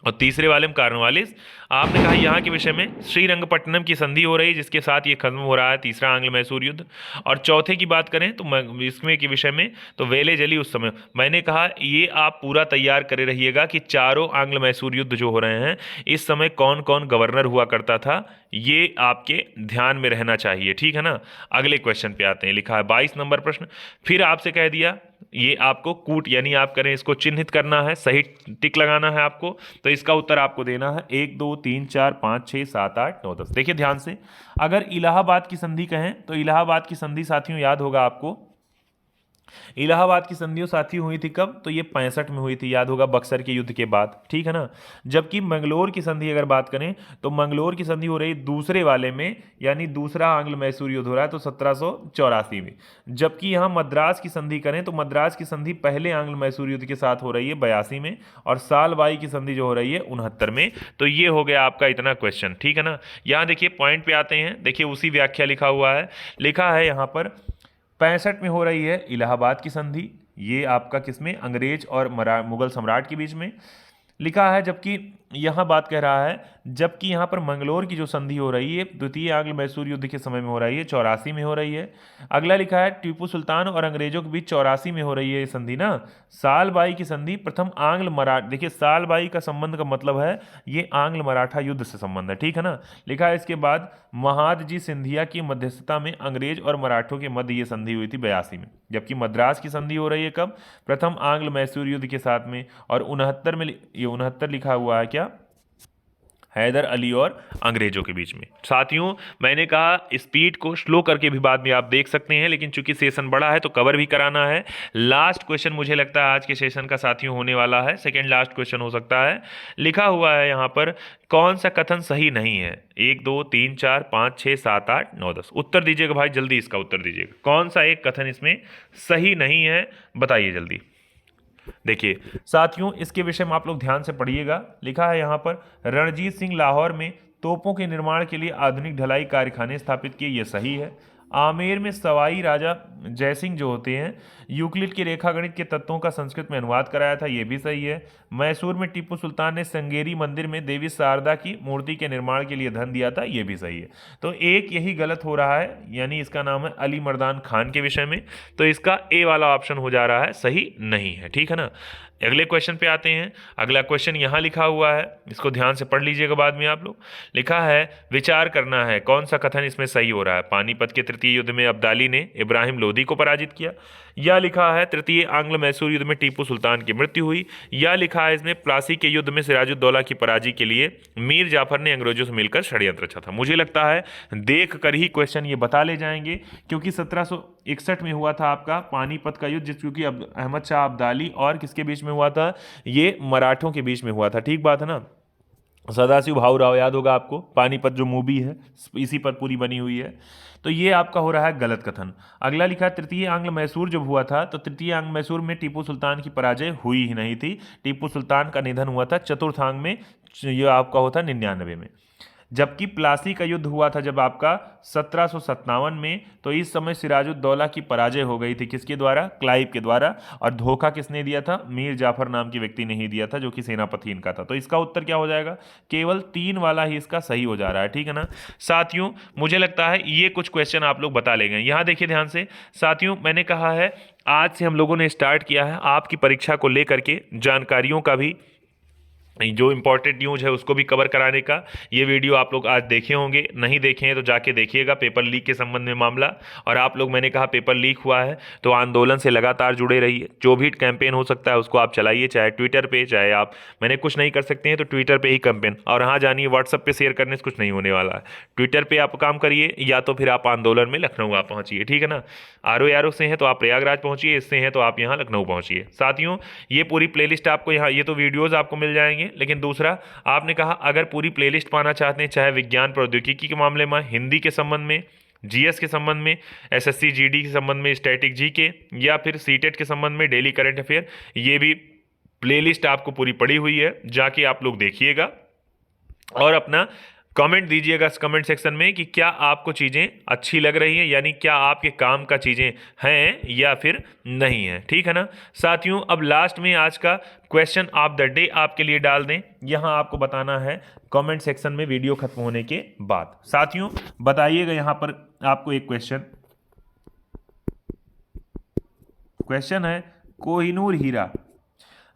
B: और तीसरे वाले में कार्नवालिस। आपने कहा यहाँ के विषय में श्रीरंगपट्टनम की संधि हो रही है जिसके साथ ये खत्म हो रहा है तीसरा आंग्ल मैसूर युद्ध। और चौथे की बात करें तो इसमें के विषय में तो वेले जली उस समय। मैंने कहा ये आप पूरा तैयार करे रहिएगा कि चारों आंग्ल मैसूर युद्ध जो हो रहे हैं इस समय कौन कौन गवर्नर हुआ करता था, ये आपके ध्यान में रहना चाहिए। ठीक है ना। अगले क्वेश्चन पे आते हैं। लिखा है 22 नंबर प्रश्न, फिर आपसे कह दिया ये आपको कूट यानी आप करें इसको चिन्हित करना है, सही टिक लगाना है आपको। तो इसका उत्तर आपको देना है 1 2 3 4 5 6 7 8 9 10। देखिए ध्यान से, अगर इलाहाबाद की संधि कहें तो इलाहाबाद की संधि साथियों याद होगा आपको, इलाहाबाद की संधियों साथी हुई थी कब? तो ये 65 में हुई थी, याद होगा बक्सर के युद्ध के बाद। ठीक है ना। जबकि मंगलोर की संधि अगर बात करें तो मंगलोर की संधि हो रही दूसरे वाले में, यानी दूसरा आंग्ल मैसूर युद्ध हो रहा है तो 1784 में। जबकि यहाँ मद्रास की संधि करें तो मद्रास की संधि पहले आंग्ल मैसूर युद्ध के साथ हो रही है 82 में, और सालबाई की संधि जो हो रही है 69 में। तो ये हो गया आपका इतना क्वेश्चन। ठीक है ना। यहाँ देखिए पॉइंट पे आते हैं, देखिए उसी व्याख्या लिखा हुआ है, लिखा है यहाँ पर 65 में हो रही है इलाहाबाद की संधि, ये आपका किसमें? अंग्रेज और मुगल सम्राट के बीच में लिखा है। जबकि यहाँ बात कह रहा है, जबकि यहाँ पर मंगलोर की जो संधि हो रही है द्वितीय आंग्ल मैसूर युद्ध के समय में हो रही है, 84 में हो रही है। अगला लिखा है टीपू सुल्तान और अंग्रेजों के बीच 84 में हो रही है ये संधि ना। सालबाई की संधि प्रथम आंग्ल मराठा, देखिए सालबाई का संबंध का मतलब है ये आंग्ल मराठा युद्ध से संबंध है। ठीक है ना। लिखा है इसके बाद महादजी सिंधिया की मध्यस्थता में अंग्रेज और मराठों के मध्य ये संधि हुई थी 82 में। जबकि मद्रास की संधि हो रही है कब? प्रथम आंग्ल मैसूर युद्ध के साथ में, और 69 में, ये 69 लिखा हुआ है क्या? हैदर अली और अंग्रेजों के बीच में। साथियों मैंने कहा स्पीड को स्लो करके भी बाद में आप देख सकते हैं, लेकिन चूंकि सेशन बड़ा है तो कवर भी कराना है। लास्ट क्वेश्चन मुझे लगता है आज के सेशन का साथियों होने वाला है, सेकंड लास्ट क्वेश्चन हो सकता है। लिखा हुआ है यहाँ पर कौन सा कथन सही नहीं है? 1 2 3 4 5 6 7 8 9 10 उत्तर दीजिएगा भाई, जल्दी इसका उत्तर दीजिएगा। कौन सा एक कथन इसमें सही नहीं है, बताइए जल्दी। देखिए साथियों इसके विषय में आप लोग ध्यान से पढ़िएगा। लिखा है यहाँ पर रणजीत सिंह लाहौर में तोपों के निर्माण के लिए आधुनिक ढलाई कारखाने स्थापित किए, ये सही है। आमेर में सवाई राजा जयसिंह जो होते हैं यूक्लिड के रेखागणित के तत्वों का संस्कृत में अनुवाद कराया था, ये भी सही है। मैसूर में टीपू सुल्तान ने संगेरी मंदिर में देवी शारदा की मूर्ति के निर्माण के लिए धन दिया था, ये भी सही है। तो एक यही गलत हो रहा है, यानी इसका नाम है अली मर्दान खान के विषय में, तो इसका ए वाला ऑप्शन हो जा रहा है, सही नहीं है। ठीक है ना। अगले क्वेश्चन पे आते हैं। अगला क्वेश्चन यहाँ लिखा हुआ है, इसको ध्यान से पढ़ लीजिएगा बाद में आप लोग। लिखा है विचार करना है कौन सा कथन इसमें सही हो रहा है। पानीपत के तृतीय युद्ध में अब्दाली ने इब्राहिम लोदी को पराजित किया, या लिखा है तृतीय आंग्ल मैसूर युद्ध में टीपू सुल्तान की मृत्यु हुई, या लिखा है इसमें प्लासी के युद्ध में सिराजुद्दौला की पराजय के लिए मीर जाफर ने अंग्रेजों से मिलकर षड्यंत्र रचा था। मुझे लगता है देख कर ही क्वेश्चन ये बता ले जाएंगे, क्योंकि 1761 में हुआ था आपका पानीपत का युद्ध, क्योंकि अहमद शाह अब्दाली और किसके बीच में हुआ था, ये मराठों के बीच में हुआ था। ठीक बात है ना। सदाशिव भाऊराव याद होगा आपको, पानीपत जो मूवी है इसी पर पूरी बनी हुई है। तो ये आपका हो रहा है गलत कथन। अगला लिखा तृतीय आंग्ल मैसूर जब हुआ था तो तृतीय आंग्ल मैसूर में टीपू सुल्तान की पराजय हुई ही नहीं थी। टीपू सुल्तान का निधन हुआ था चतुर्थांग में, ये आपका होता 99 में। जबकि प्लासी का युद्ध हुआ था जब आपका 1757 में, तो इस समय सिराजुद्दौला की पराजय हो गई थी, किसके द्वारा, क्लाइव के द्वारा। और धोखा किसने दिया था, मीर जाफर नाम के व्यक्ति ने ही दिया था, जो कि सेनापति इनका था। तो इसका उत्तर क्या हो जाएगा, केवल 3 वाला ही इसका सही हो जा रहा है। ठीक है ना साथियों, मुझे लगता है ये कुछ क्वेश्चन आप लोग बता ले गए। यहाँ देखिए ध्यान से साथियों, मैंने कहा है आज से हम लोगों ने स्टार्ट किया है आपकी परीक्षा को लेकर के जानकारियों का भी, जो इंपॉर्टेंट न्यूज़ है उसको भी कवर कराने का। ये वीडियो आप लोग आज देखे होंगे, नहीं देखे हैं तो जाके देखिएगा, पेपर लीक के संबंध में मामला। और आप लोग, मैंने कहा पेपर लीक हुआ है तो आंदोलन से लगातार जुड़े रहिए, जो भी कैंपेन हो सकता है उसको आप चलाइए, चाहे ट्विटर पे, चाहे आप, मैंने कुछ नहीं कर सकते हैं तो ट्विटर पे ही कैंपेन, और हाँ जानिए व्हाट्सअप पे शेयर करने से कुछ नहीं होने वाला है। ट्विटर पे आप काम करिए, या तो फिर आप आंदोलन में लखनऊ आप पहुँचिए। ठीक है ना। आरो से हैं तो आप प्रयागराज पहुँचिए, इससे हैं तो आप यहाँ लखनऊ पहुँचिए। साथियों ये पूरी प्लेलिस्ट आपको यहाँ, ये तो वीडियोज़ आपको मिल जाएंगे, लेकिन दूसरा आपने कहा अगर पूरी प्लेलिस्ट पाना चाहते हैं, चाहे विज्ञान प्रौद्योगिकी के मामले में, हिंदी के संबंध में, जीएस के संबंध में, एसएससी जीडी के संबंध में, स्टैटिक जी के, या फिर सीटेट के संबंध में, डेली करंट अफेयर, ये भी प्लेलिस्ट आपको पूरी पड़ी हुई है, जाके आप लोग देखिएगा और अपना कमेंट दीजिएगा कमेंट सेक्शन में कि क्या आपको चीज़ें अच्छी लग रही हैं, यानी क्या आपके काम का चीज़ें हैं या फिर नहीं हैं। ठीक है ना साथियों। अब लास्ट में आज का क्वेश्चन ऑफ द डे आपके लिए डाल दें, यहाँ आपको बताना है कमेंट सेक्शन में वीडियो खत्म होने के बाद। साथियों बताइएगा, यहाँ पर आपको एक क्वेश्चन है, कोहिनूर हीरा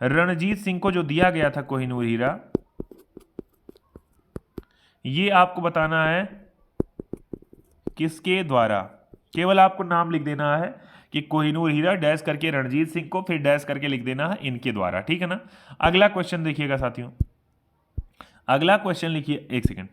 B: रणजीत सिंह को जो दिया गया था, कोहिनूर हीरा, ये आपको बताना है किसके द्वारा। केवल आपको नाम लिख देना है कि कोहिनूर हीरा डैश करके रणजीत सिंह को, फिर डैश करके लिख देना है इनके द्वारा। ठीक है ना। अगला क्वेश्चन देखिएगा साथियों, अगला क्वेश्चन लिखिए, एक सेकंड।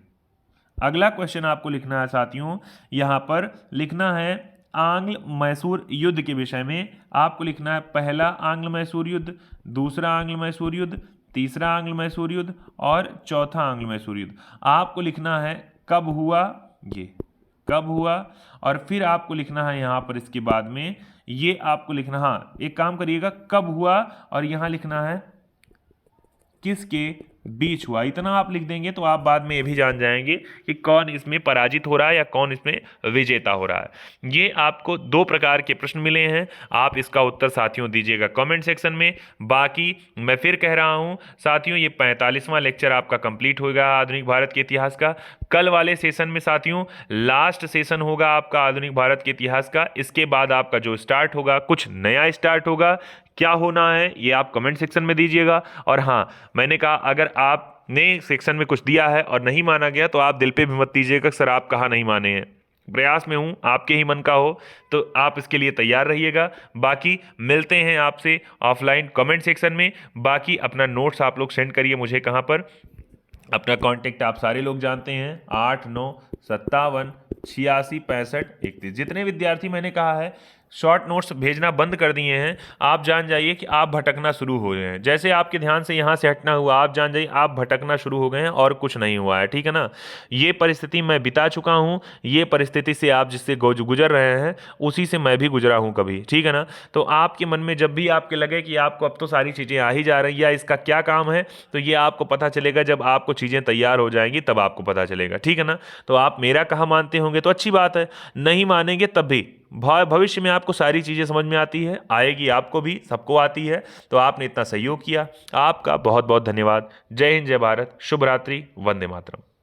B: अगला क्वेश्चन आपको लिखना है साथियों, यहां पर लिखना है आंग्ल मैसूर युद्ध के विषय में। आपको लिखना है पहला आंग्ल मैसूर युद्ध, दूसरा आंग्ल मैसूर युद्ध, तीसरा आंग्ल मैसूर युद्ध और चौथा आंग्ल मैसूर युद्ध। आपको लिखना है कब हुआ, ये कब हुआ, और फिर आपको लिखना है यहाँ पर इसके बाद में ये आपको लिखना, हाँ एक काम करिएगा, कब हुआ और यहाँ लिखना है किसके बीच हुआ। इतना आप लिख देंगे तो आप बाद में ये भी जान जाएंगे कि कौन इसमें पराजित हो रहा है या कौन इसमें विजेता हो रहा है। ये आपको 2 प्रकार के प्रश्न मिले हैं, आप इसका उत्तर साथियों दीजिएगा कमेंट सेक्शन में। बाकी मैं फिर कह रहा हूं साथियों, ये 45वां लेक्चर आपका कंप्लीट होगा आधुनिक भारत के इतिहास का। कल वाले सेशन में साथियों लास्ट सेशन होगा आपका आधुनिक भारत के इतिहास का। इसके बाद आपका जो स्टार्ट होगा, कुछ नया स्टार्ट होगा। क्या होना है ये आप कमेंट सेक्शन में दीजिएगा। और हाँ, मैंने कहा अगर आपने सेक्शन में कुछ दिया है और नहीं माना गया तो आप दिल पे भी मत दीजिएगा सर आप कहा नहीं माने हैं। प्रयास में हूँ, आपके ही मन का हो तो आप इसके लिए तैयार रहिएगा। बाकी मिलते हैं आपसे ऑफलाइन कमेंट सेक्शन में। बाकी अपना नोट्स आप लोग सेंड करिए मुझे, कहाँ पर, अपना कांटेक्ट आप सारे लोग जानते हैं, 8957866531। जितने विद्यार्थी मैंने कहा है शॉर्ट नोट्स भेजना बंद कर दिए हैं, आप जान जाइए कि आप भटकना शुरू हो गए हैं। जैसे आपके ध्यान से यहाँ से हटना हुआ, आप जान जाइए आप भटकना शुरू हो गए हैं और कुछ नहीं हुआ है। ठीक है ना। ये परिस्थिति मैं बिता चुका हूँ, ये परिस्थिति से आप जिससे गुजर रहे हैं उसी से मैं भी गुजरा हूँ कभी। ठीक है ना। तो आपके मन में जब भी आपके लगे कि आपको अब तो सारी चीज़ें आ ही जा रही या इसका क्या काम है, तो ये आपको पता चलेगा जब आपको चीज़ें तैयार हो जाएंगी तब आपको पता चलेगा। ठीक है ना। तो आप मेरा कहा मानते होंगे तो अच्छी बात है, नहीं मानेंगे तब भी भविष्य में आपको सारी चीज़ें समझ में आती है, आएगी, आपको भी, सबको आती है। तो आपने इतना सहयोग किया, आपका बहुत बहुत धन्यवाद। जय हिंद, जय भारत, शुभ रात्रि, वंदे मातरम।